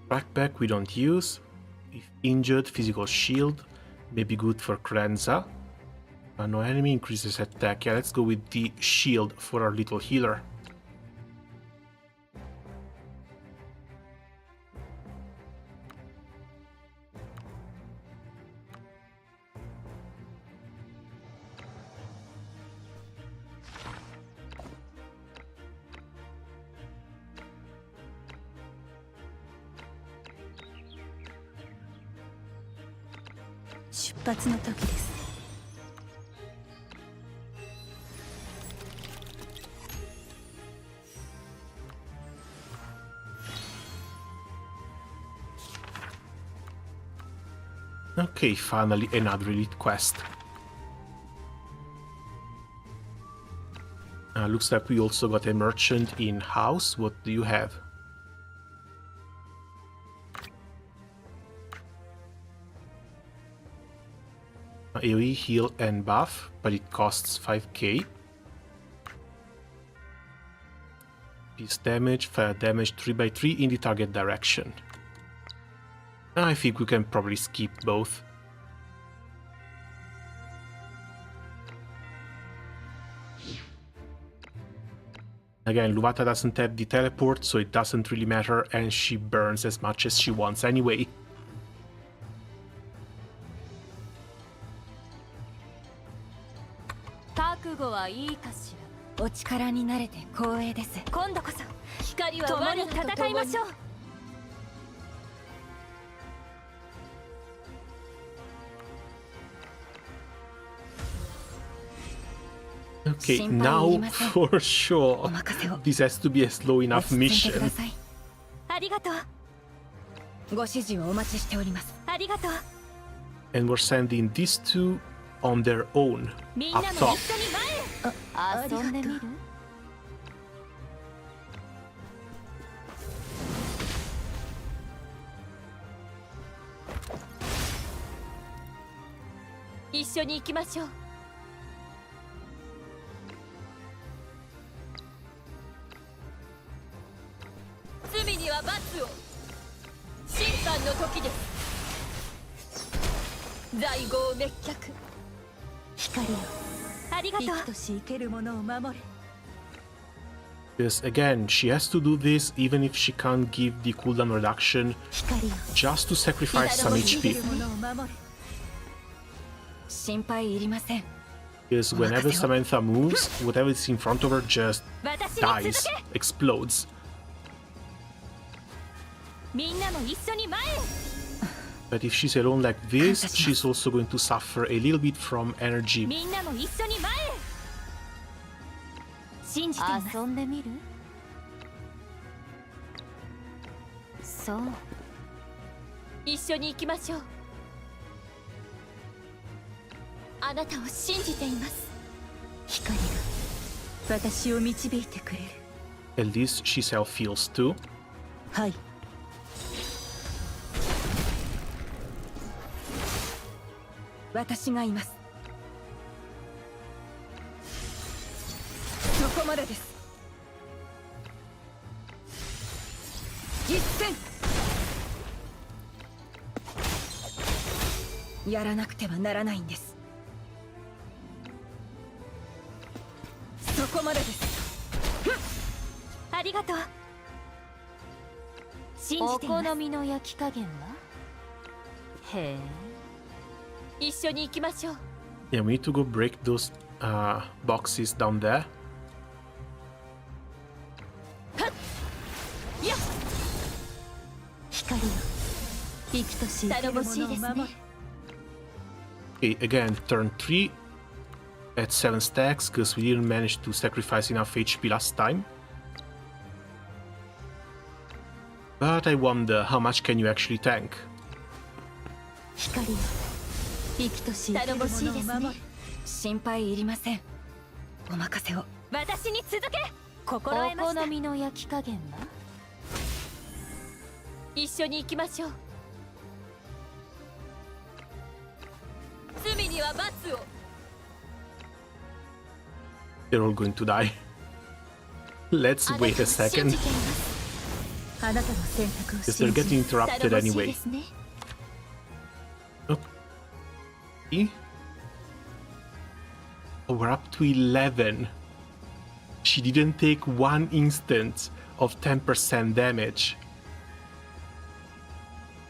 Crackback we don't use. If injured, physical shield may be good for Credenza. No enemy increases attack. Yeah, let's go with the shield for our little healer. Okay, finally another elite quest. Looks like we also got a merchant in-house. What do you have? AoE, heal and buff, but it costs 5k. Piece damage, fire damage 3x3 in the target direction. I think we can probably skip both. Again, Luvata doesn't have the teleport, so it doesn't really matter, and she burns as much as she wants anyway. Okay, now for sure, this has to be a slow enough mission. And we're sending these two on their own, up top. Because again, she has to do this even if she can't give the cooldown reduction, just to sacrifice some HP. Because whenever Samantha moves, whatever is in front of her just dies, explodes. But if she's alone like this, she's also going to suffer a little bit from energy. At least she self-heals too. Yeah, we need to go break those boxes down there. Okay, again, turn 3 at 7 stacks, because we didn't manage to sacrifice enough HP last time. But I wonder, how much can you actually tank? They're all going to die. Let's wait a second. Because they're getting interrupted anyway. Okay. Oh, we're up to 11. She didn't take one instant of 10% damage.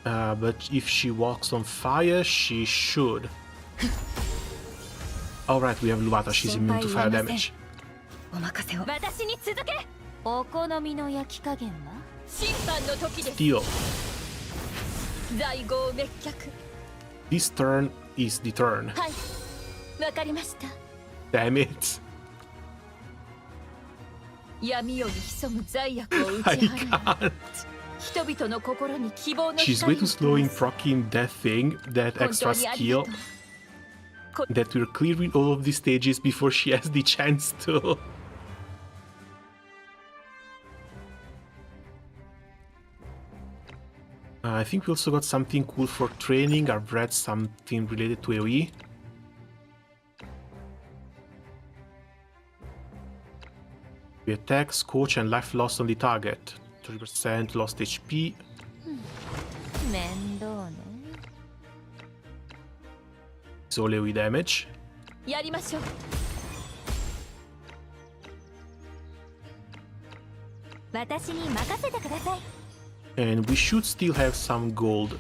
But if she walks on fire, she should. Alright, we have Luvata, she's immune to fire damage. Steel. This turn is the turn. Damn it. I can't. She's way too slow in proccing that thing, that extra skill, that we're clearing all of these stages before she has the chance to. I think we also got something cool for training. I've read something related to AoE. The attack, scorch, and life lost on the target. 30% lost HP. 面倒ね。 It's all AoE damage. やりましょう。私に任せてください。 And we should still have some gold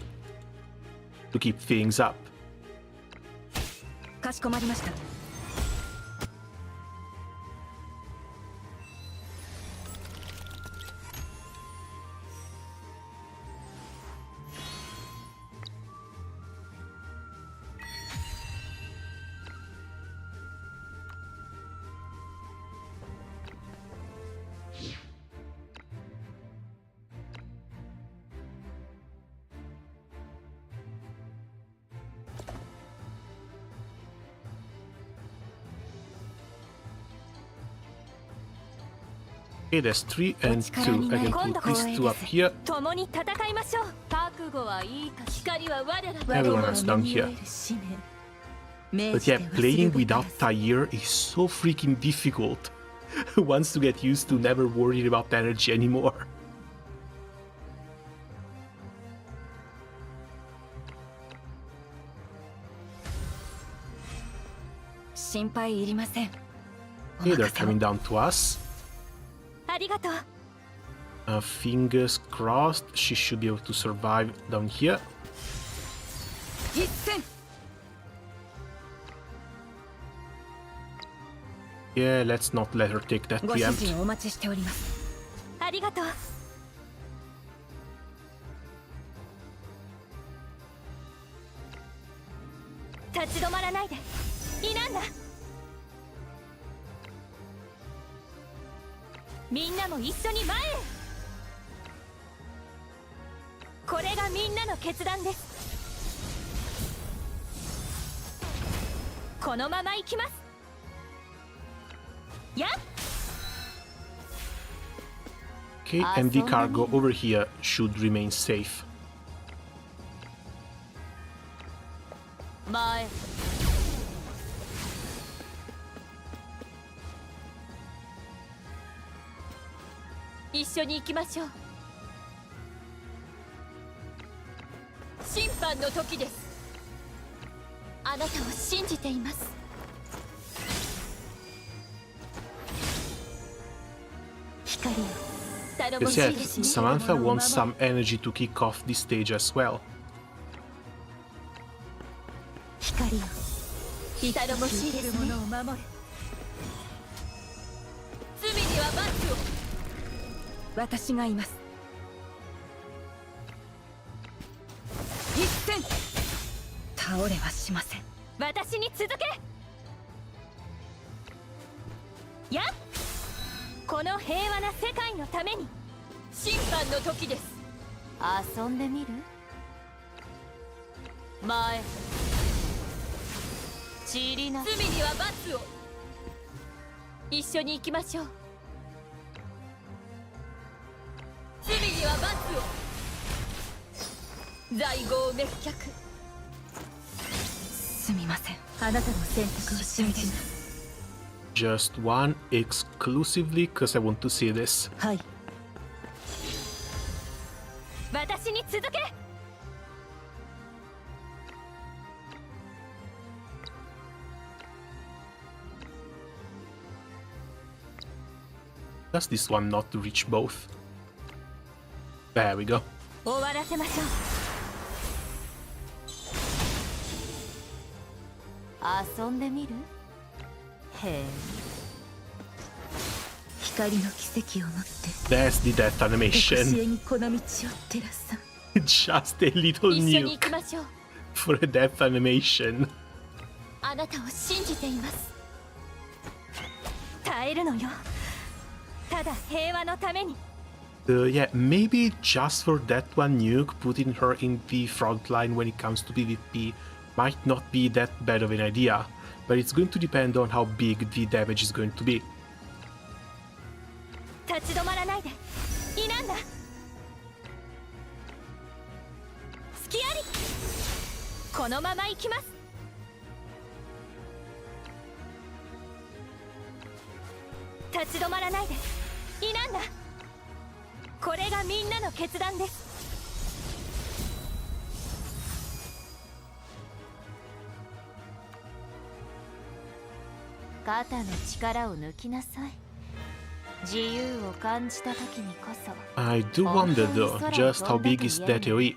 to keep things up. かしこまりました。 Okay, there's 3 and 2. I can put these 2 up here. 共に戦いましょう。覚悟はいいか。光は我らが。 Everyone else down here. But yeah, playing without Tyre is so freaking difficult. Once to get used to never worrying about energy anymore. 心配いりません。 Okay, they're coming down to us. ありがとう。 Fingers crossed, she should be able to survive down here. 一戦。 Yeah, let's not let her take that ご主 preempt. 人お待ちしております。ありがとう。立ち止まらないで。いなんだ。みんなも一緒に前へ。これがみんなの決断です。このまま行きます。やっ。 Okay, and the cargo over here should remain safe. 前。一緒に行きましょう。審判の時です。あなたを信じています。光よ。 頼も Because しい yeah, ですね。 Samantha wants some energy to kick off this stage as well. 光よ。頼もしいですね。ものを守れ。罪には罰を。 私がいます。一戦。倒れはしません。私に続け。やっ。この平和な世界のために審判の時です。遊んでみる？前。散りな。罪には罰を。一緒に行きましょう。罪には罰を。在郷滅却。すみません。あなたの選択を信じます。 Just one exclusively because I want to see this. はい。私に続け。 Does this one not reach both? There we go. 終わらせましょう。遊んでみる？へえ。光の奇跡を持って。 That's the death 古 animation. にこの道を照らさ。 Just a little 一緒に行 nuke きましょう。 for a death animation. あなたを信じています。耐えるのよ。ただ平和のために。 Yeah, maybe just for that one nuke, putting her in the front line when it comes to PvP might not be that bad of an idea, but it's going to depend on how big the damage is going to be. 立ち止まらないで。いなんだ。このまま行きます。立ち止まらないで。いなんだ。これがみんなの決断です。肩の力を抜きなさい。自由を感じた時にこそ。 I do wonder though, just how big is that AoE?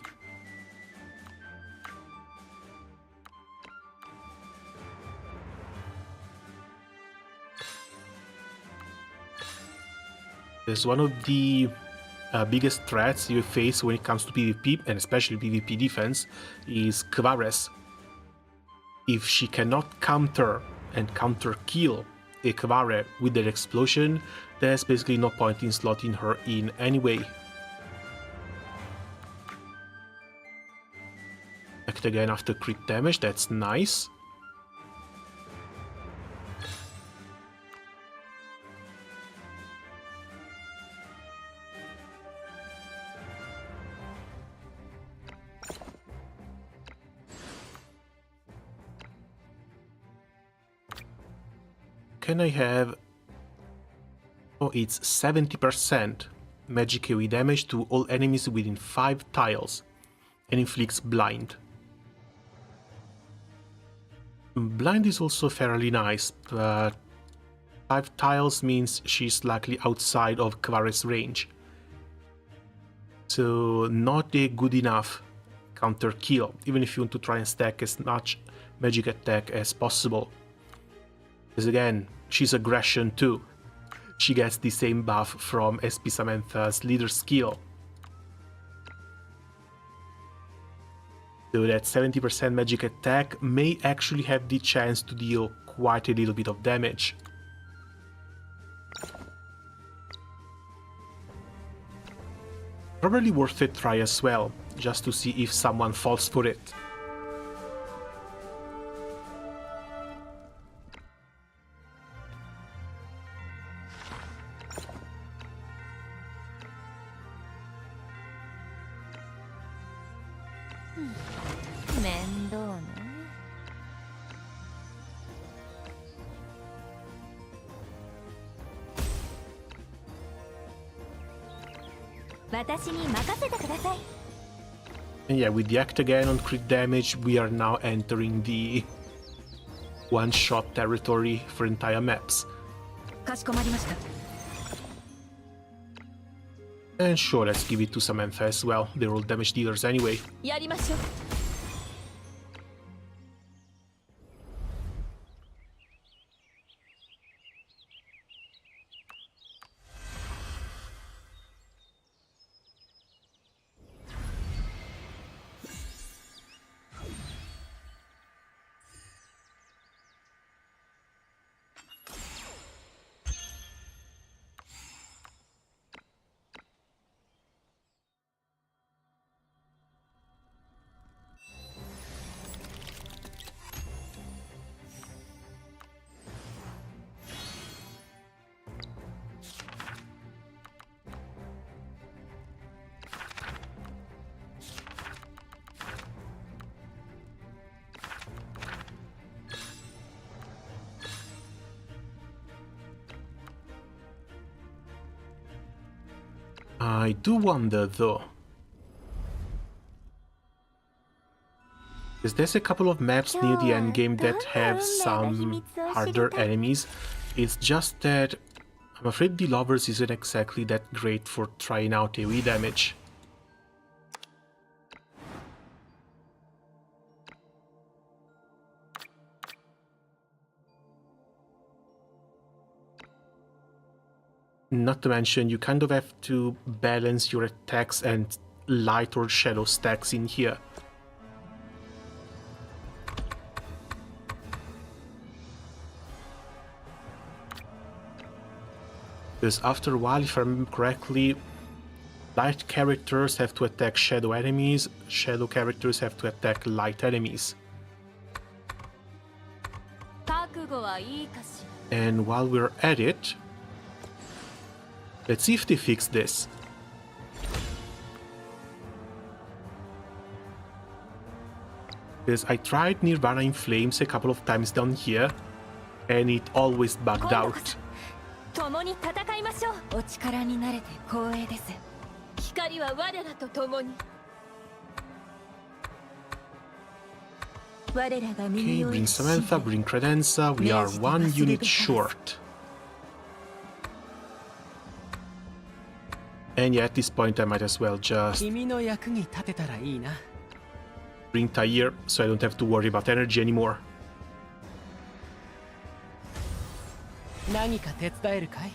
It's one of the biggest threats you face when it comes to PvP, and especially PvP defense, is Kvares. If she cannot counter and counter kill a Kvare with that explosion, there's basically no point in slotting her in anyway. Act again after crit damage, that's nice. Can I have... Oh, it's 70% magic AoE damage to all enemies within 5 tiles and inflicts blind. Blind is also fairly nice, but 5 tiles means she's likely outside of Kvare's range. So not a good enough counter kill, even if you want to try and stack as much magic attack as possible. Because again, she's aggression too. She gets the same buff from SP Samantha's leader skill. So that 70% magic attack may actually have the chance to deal quite a little bit of damage. Probably worth a try as well, just to see if someone falls for it. And yeah, with the act again on crit damage, we are now entering the one-shot territory for entire maps. And sure, let's give it to Samantha as well. They're all damage dealers anyway. I do wonder though, because there's a couple of maps near the endgame that have some harder enemies. It's just that I'm afraid the Lovers isn't exactly that great for trying out AoE damage. Not to mention, you kind of have to balance your attacks and light or shadow stacks in here. Because after a while, if I remember correctly, light characters have to attack shadow enemies, shadow characters have to attack light enemies. And while we're at it, let's see if they fix this. Because I tried Nirvana in Flames a couple of times down here, and it always bugged out. 共に戦いましょう。お力になれて光栄です。光は我らと共に。我らが Okay, bring Samantha, bring Credenza. We are 1 unit short. And yeah, at this point I might as well just 君の役に立てたらいいな。 bring Tyre so I don't have to worry about energy anymore. 何か手伝えるかい？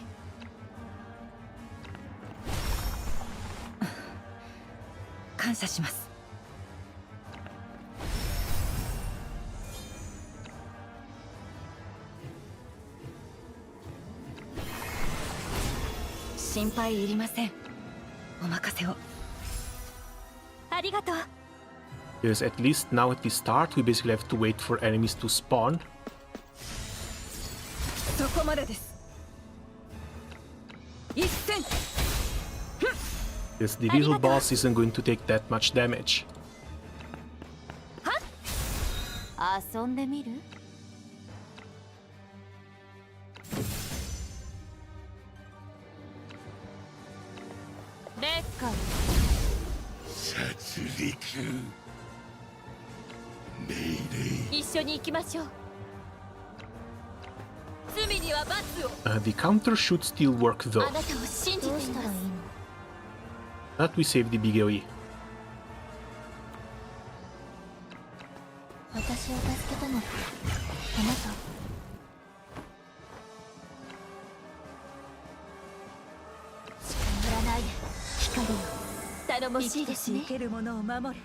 感謝します。心配いりません。お任せを。ありがとう。 Because at least now at the start we basically have to wait for enemies to spawn. そこまでです。一戦。Because the little boss isn't going to take that much damage. 遊んでみる？レッカー。殺戮命令。一緒に行きましょう。罪には罰を。The counter should still work あ though. なたを信じていどうしたらいいます。の？ But we save the big AoE. 私を助けたのあなた。近寄らないで。光よ。頼もしいですね。生けるものを守れ。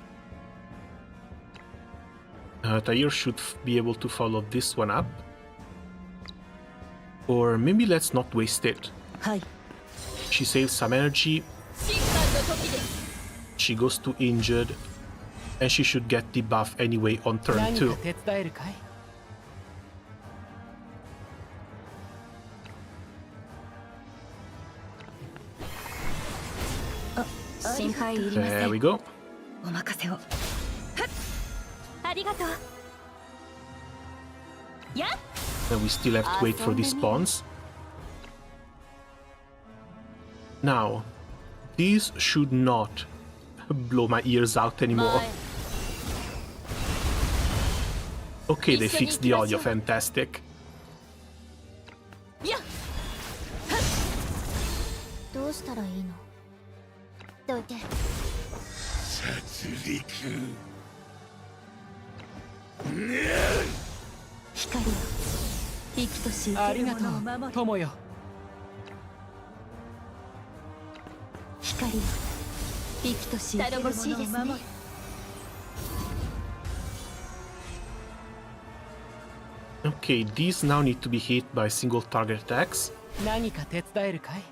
Tyre should be able to follow this one up. Or maybe let's not waste it. はい。 She saves some energy, 審判の時です。 she goes to injured, and she should get the buff anyway on turn 何 2. か手伝えるかい？心配いりませ There ん。 we go. お任せを。ありがとう。やっ。 And we still have to wait for the spawns. Now, these should not blow my ears out anymore. 前。 Okay, they fixed the audio, fantastic. やっ。どうしたらいいの？どいて。殺戮光よ。生きとし生けるありがとう、ものを守れ。友よ。光よ。生きとし生けるものを守れ。 Okay, these now need to be hit by single target attacks. 何か手伝えるかい？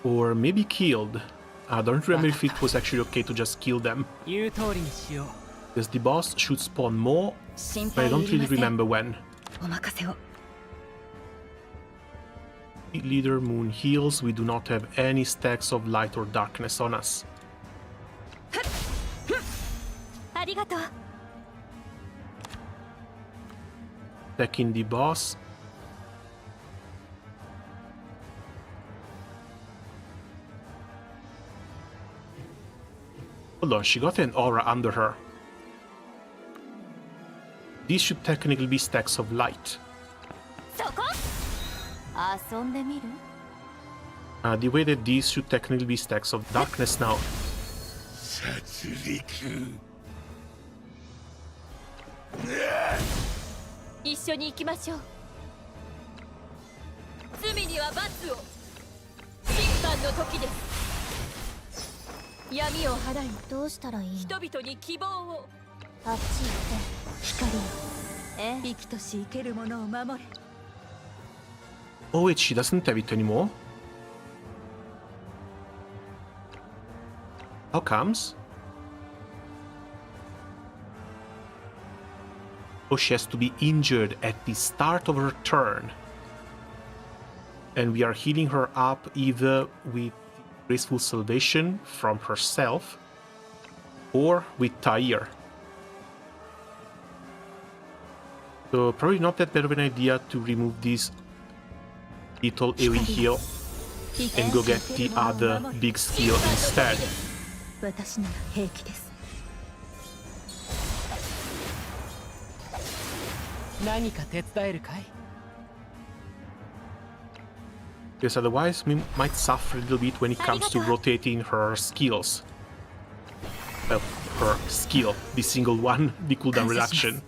Or maybe killed. I don't remember if it was actually okay to just kill them. 言う通りにしよう。 Because the boss should spawn more, 心 but I 配い don't りま really せん。 remember when. お任せを。 Leader Moon heals, we do not have any stacks of light or darkness on us. ありがとう。 Attacking the boss. Hold on, she got an aura under her. These should technically be stacks of light. そこ。遊んでみる？ The way that these should technically be stacks of darkness now. 殺戮一緒に行きましょう。罪には罰を。審判の時です。闇を払い、どうしたらいいの？人々に希望を。あっち行って。光よ。え？生きとし生けるものを守れ。 Oh wait, she doesn't have it anymore. How comes? Oh, she has to be injured at the start of her turn. And we are healing her up either with graceful salvation from herself, or with Tyr. So probably not that bad of an idea to remove this little AoE heal and go get the other big skill instead. 私なら平気です。何か手伝えるかい？ Because otherwise we might suffer a little bit when it comes to rotating her skills. Well, her skill, the single one, the cooldown reduction.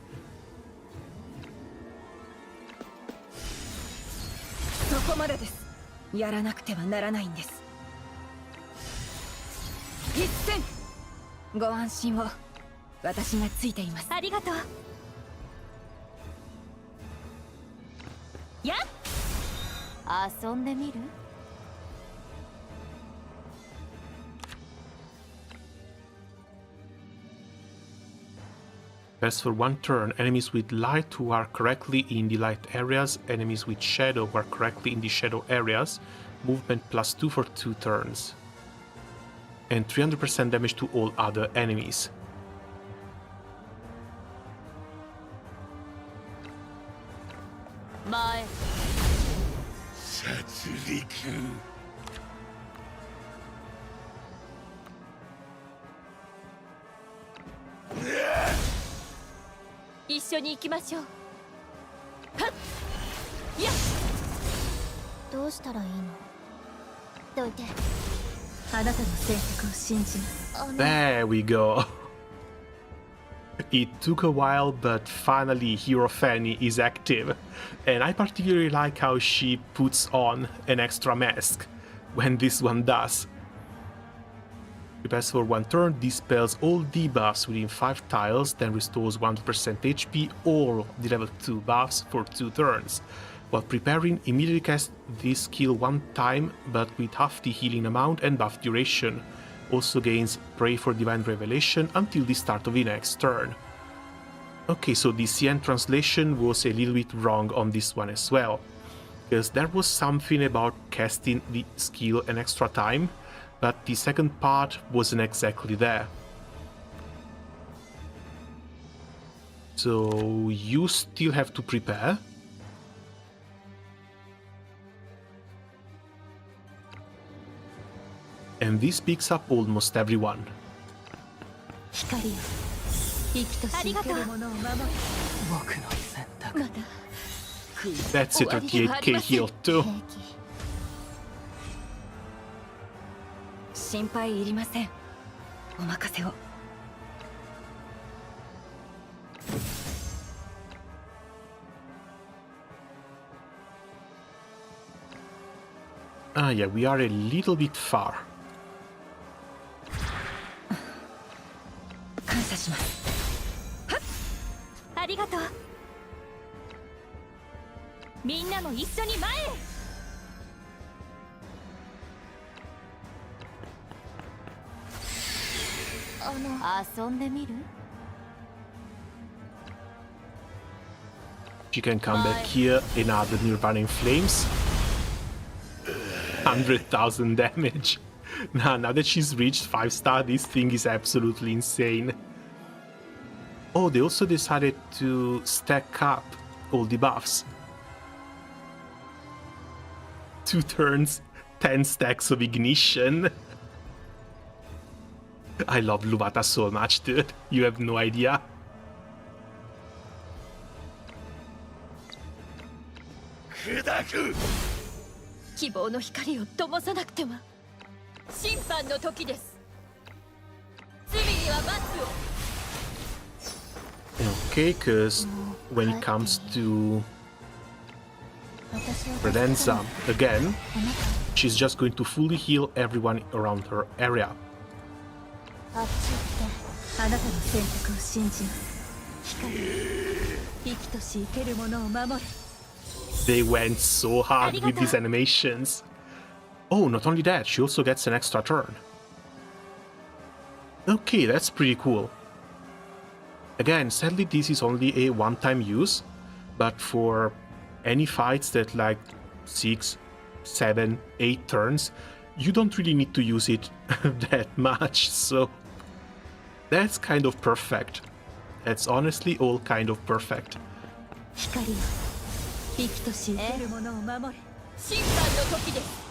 そこまでです。やらなくてはならないんです。必戦。ご安心を。私がついています。ありがとう。やっ遊んでみる？ As for one turn, enemies with light who are correctly in the light areas, enemies with shadow who are correctly in the shadow areas, movement +2 for 2 turns. And 300% damage to all other enemies. My 殺戮。一緒に行きましょう。はっやっどうしたらいいの？どいて。あなたの選択を信じます。There we go. It took a while, but finally Hero Fanny is active, and I particularly like how she puts on an extra mask when this one does. Prepares for one turn, dispels all debuffs within 5 tiles, then restores 100% HP or the level 2 buffs for 2 turns. While preparing, immediately cast this skill 1 time, but with half the healing amount and buff duration. Also gains Pray for Divine Revelation until the start of the next turn. Okay, so the CN translation was a little bit wrong on this one as well, because there was something about casting the skill an extra time, but the second part wasn't exactly there. So you still have to prepare. And this picks up almost everyone. 光よ、生きとし生けるものを守る。僕の選択。まだ That's a 38k heal too. 心配いりません。お任せを。Ah, yeah, we are a little bit far. 感謝します。はっありがとう。みんなも一緒に前へ。遊んでみる？ She can come back here, another Nirvana in Flames. 100,000 damage. Now that she's reached 5-star, this thing is absolutely insane. Oh, they also decided to stack up all the buffs. 2 turns, 10 stacks of ignition. I love Luvata so much, dude. You have no idea. Kudaku! 希望の光を灯さなくては。審判の時です。罪には罰を。Okay, because when it comes to Credenza again, she's just going to fully heal everyone around her area. あなたの選択を信じます。光よ、生きとし生けるものを守る。 They went so hard with these animations. Oh, not only that, she also gets an extra turn. Okay, that's pretty cool. Again, sadly this is only a one-time use, but for any fights that like 6, 7, 8 turns, you don't really need to use it that much, so That's kind of perfect. That's honestly all kind of perfect. 光よ生きとし生けるものを守れ審判の時です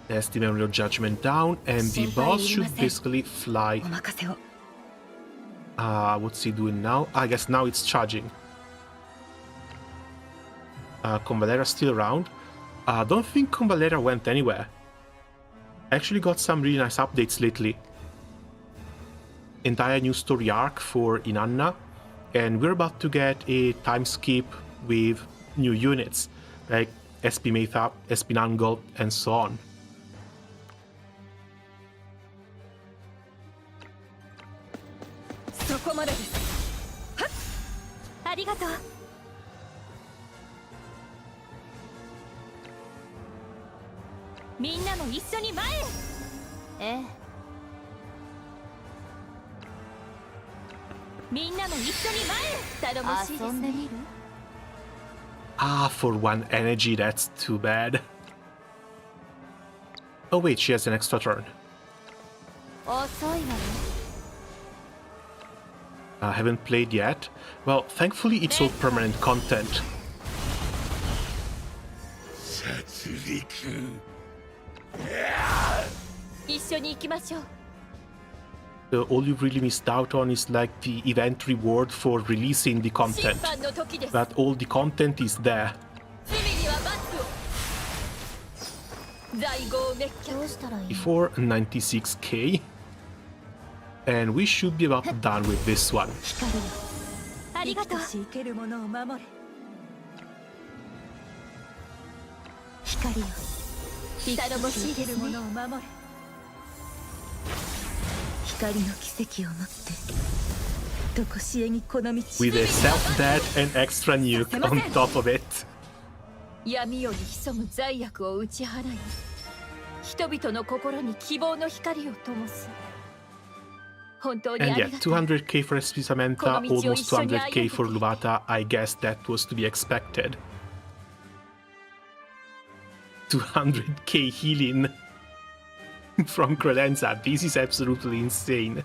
There's the Memory of Judgment down, and the boss should basically fly. お任せを What's he doing now? I guess now it's charging. Convallaria still around. Don't think Convallaria went anywhere. Actually got some really nice updates lately. Entire new story arc for Inanna, and we're about to get a time skip with new units like SP Metha, SP Nangol, and so on. そこまでですはっありがとうみんなも一緒に前へええみんなも一緒に前へ頼もしいですね遊んでみる For one energy, that's too bad. Oh wait, she has an extra turn. 遅いわね Haven't played yet. Well, thankfully it's all permanent content. 殺戮一緒に行きましょう All you've really missed out on is like the event reward for releasing the 審 content. 判の時です But all the content is there. 罪には罰を在郷滅却どうしたらいい Before 96k. And we should be about done with this one. 光よありがとう生きとし生けるものを守れ光よ頼もしい生けるもですねのを守れ光の奇跡を持ってどこしえにこの道 With a self-death and extra nuke on top of it. 闇夜に潜む罪悪を打ち払い人々の心に希望の光を灯す本当にあ And り yeah, がとう 200k for SP Samantha, almost 200k for Luvata. I guess that was to be expected. 200k healing from Credenza. This is absolutely insane.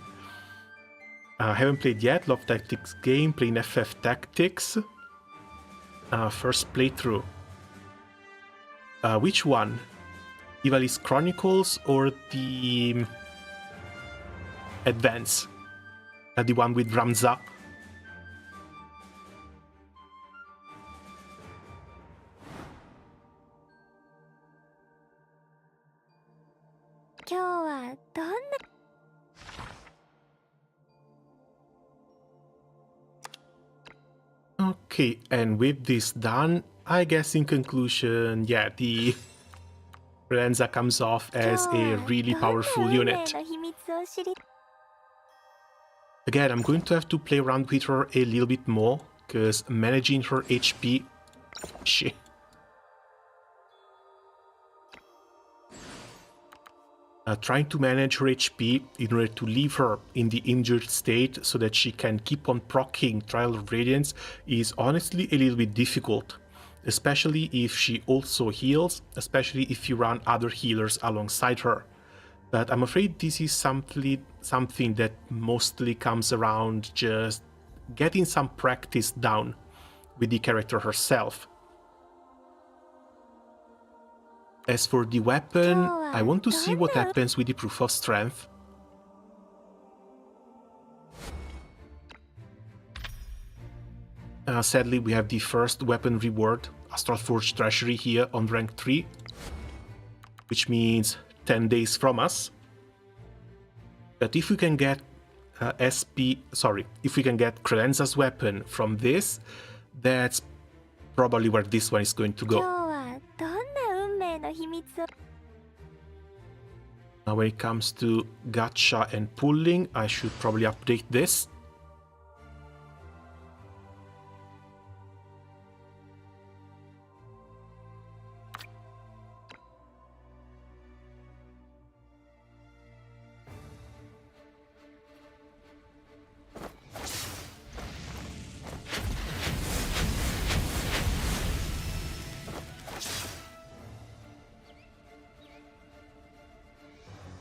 Haven't played yet. Love Tactics game. Playing FF Tactics. First playthrough. Which one? Ivalice Chronicles or the Advance? The one with Ramza. 今日はどんな Okay, and with this done, I guess in conclusion, yeah, the Credenza comes off as a really powerful unit. の秘密を知り Again, I'm going to have to play around with her a little bit more, because managing her HP... Shit. Trying to manage her HP in order to leave her in the injured state so that she can keep on proccing Trial of Radiance is honestly a little bit difficult. Especially if she also heals, especially if you run other healers alongside her. But I'm afraid this is something that mostly comes around just getting some practice down with the character herself. As for the weapon, I want to see what happens with the Proof of Strength. Sadly, we have the first weapon reward, Astral Forge Treasury here on rank 3, which means 10 days from us. But if we can get if we can get Credenza's weapon from this, that's probably where this one is going to 今日 go. はどんな運命の秘密を Now when it comes to gacha and pulling, I should probably update this.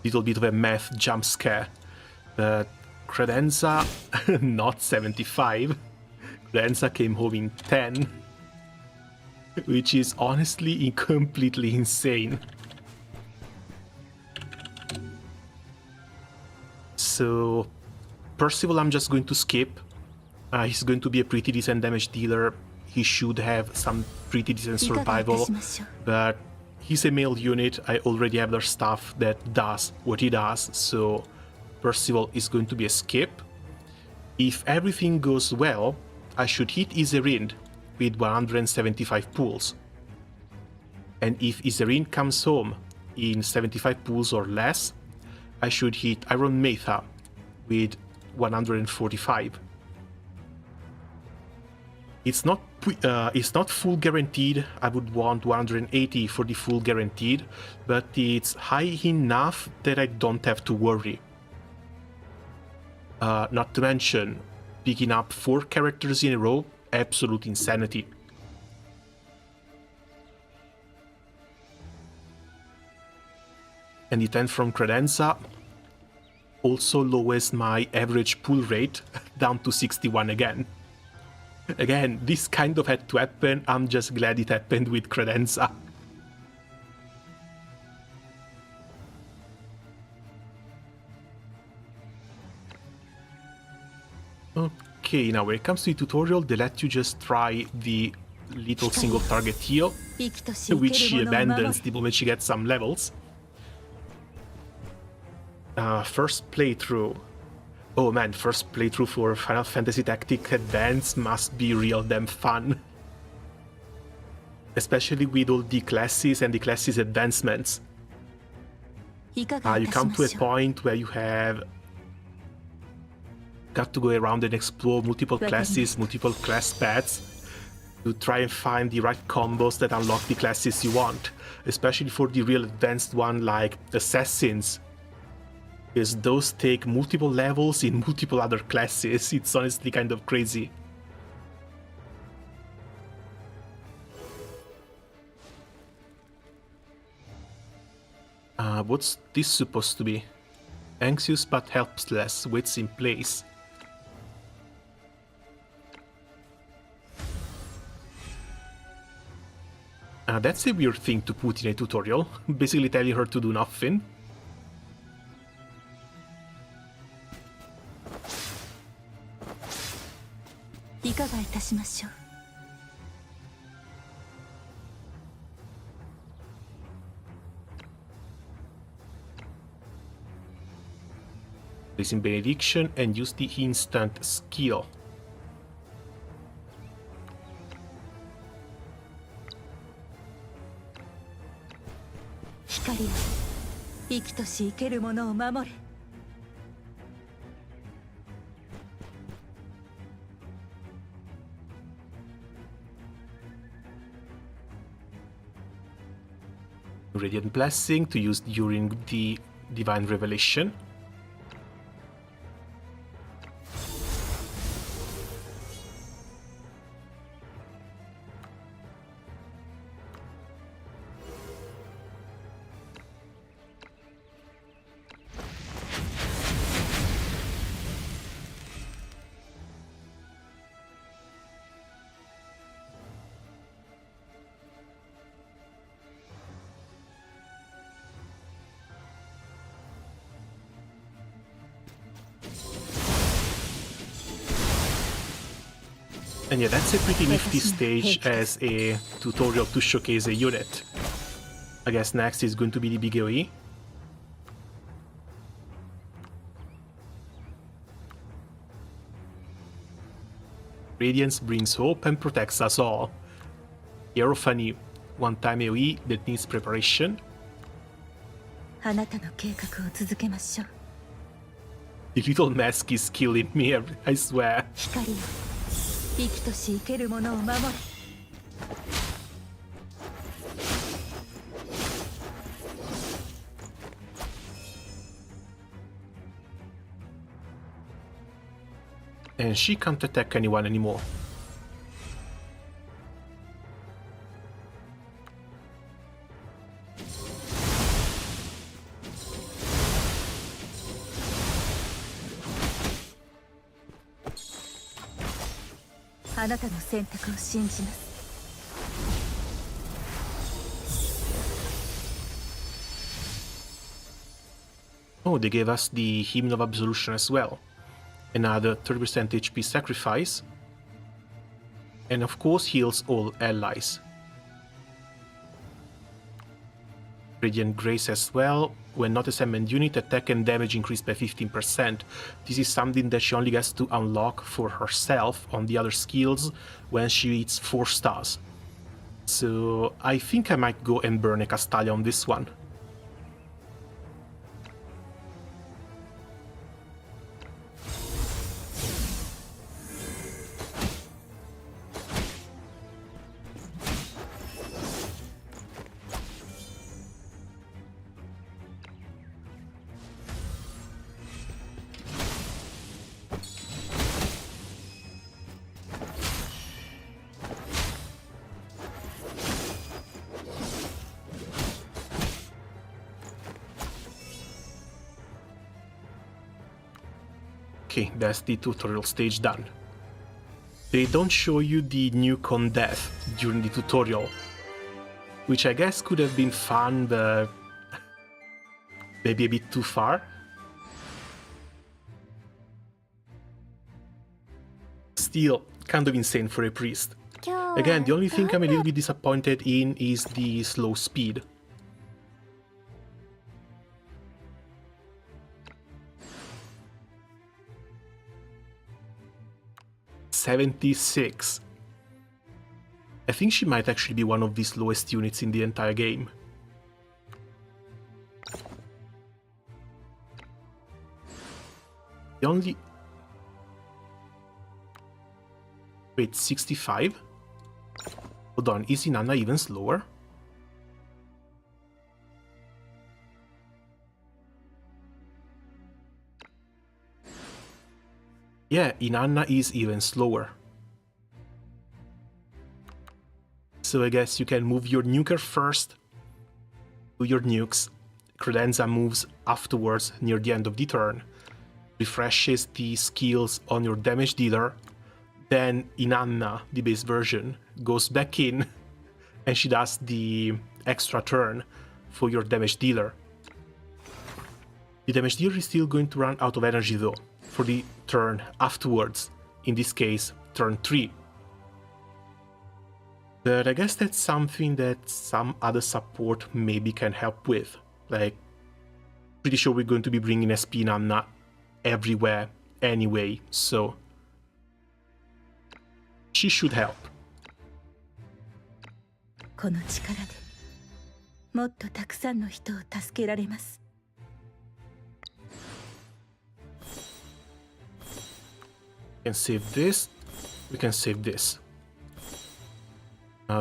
little bit of a math jump scare. But Credenza, not 75. Credenza came home in 10. Which is honestly completely insane. So, Percival I'm just going to skip. He's going to be a pretty decent damage dealer. He should have some pretty decent survival. But he's a male unit. I already have their stuff that does what he does. So, Percival is going to be a skip. If everything goes well, I should hit Iserin with 175 pulls. And if Iserin comes home in 75 pulls or less, I should hit Iron Metha with 145. It's not full guaranteed. I would want 180 for the full guaranteed, but it's high enough that I don't have to worry. Not to mention, picking up 4 characters in a row, absolute insanity. And the 10 from Credenza also lowers my average pull rate down to 61 again. Again, this kind of had to happen. I'm just glad it happened with Credenza. Okay, now when it comes to the tutorial, they let you just try the little single target heal, which she abandons the moment she gets some levels. First playthrough. Oh man, first playthrough for Final Fantasy Tactics Advance must be real damn fun. Especially with all the classes and the classes advancements. You come to a point where you have got to go around and explore multiple classes, multiple class paths to try and find the right combos that unlock the classes you want. Especially for the real advanced one like Assassins. Because those take multiple levels in multiple other classes. It's honestly kind of crazy. What's this supposed to be? Anxious but helpless, waits in place. That's a weird thing to put in a tutorial, basically telling her to do nothing. Place in Benediction and use the instant skill. Radiant Blessing to use during the Divine Revelation. And yeah, that's a pretty nifty stage as a tutorial to showcase a unit. I guess next is going to be the big AoE. Radiance brings hope and protects us all. Hierophany, one-time AoE that needs preparation. The little mask is killing me, I swear. And she can't attack anyone anymore. あなたの選択を信じます。 Oh, they gave us the Hymn of Absolution as well. Another 30% HP sacrifice. And of course heals all allies. Radiant Grace as well. When not a summoned unit, attack and damage increase by 15%. This is something that she only gets to unlock for herself on the other skills when she hits 4 stars. So I think I might go and burn a Castalia on this one. Okay, that's the tutorial stage done. They don't show you the nuke on death during the tutorial, which I guess could have been fun, but maybe a bit too far. Still, kind of insane for a priest. Again, the only thing I'm a little bit disappointed in is the slow speed. "76. I think she might actually be one of the slowest units in the entire game. The only... Wait, 65? Hold on, is Inanna even slower? Yeah, Inanna is even slower. So I guess you can move your nuker first, do your nukes, Credenza moves afterwards near the end of the turn, refreshes the skills on your damage dealer, then Inanna, the base version, goes back in and she does the extra turn for your damage dealer. The damage dealer is still going to run out of energy though, for the turn afterwards, in this case, turn 3. But I guess that's something that some other support maybe can help with. Like, pretty sure we're going to be bringing SP Inanna everywhere anyway, so she should help. この力でもっとたくさんの人を助けられます。 We can save this, we can save this.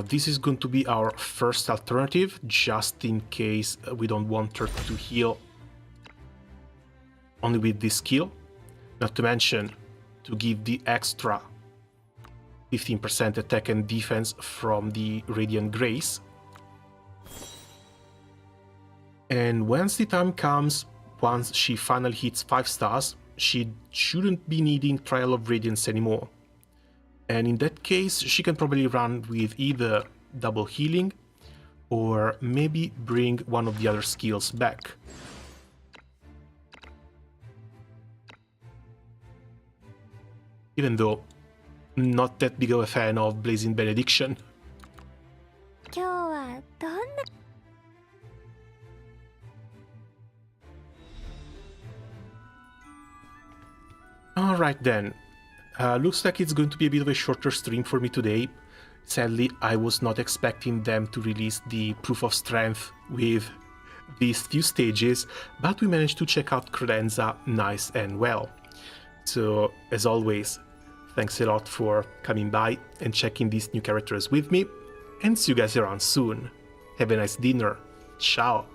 This is going to be our first alternative, just in case we don't want her to heal only with this skill. Not to mention, to give the extra 15% attack and defense from the Radiant Grace. And once the time comes, once she finally hits 5 stars, she shouldn't be needing Trial of Radiance anymore. And in that case, she can probably run with either double healing or maybe bring one of the other skills back. Even though, not that big of a fan of Blazing Benediction. 今日はどんな Alright then, looks like it's going to be a bit of a shorter stream for me today. Sadly, I was not expecting them to release the Proof of Strength with these few stages, but we managed to check out Credenza nice and well. So, as always, thanks a lot for coming by and checking these new characters with me, and see you guys around soon. Have a nice dinner. Ciao!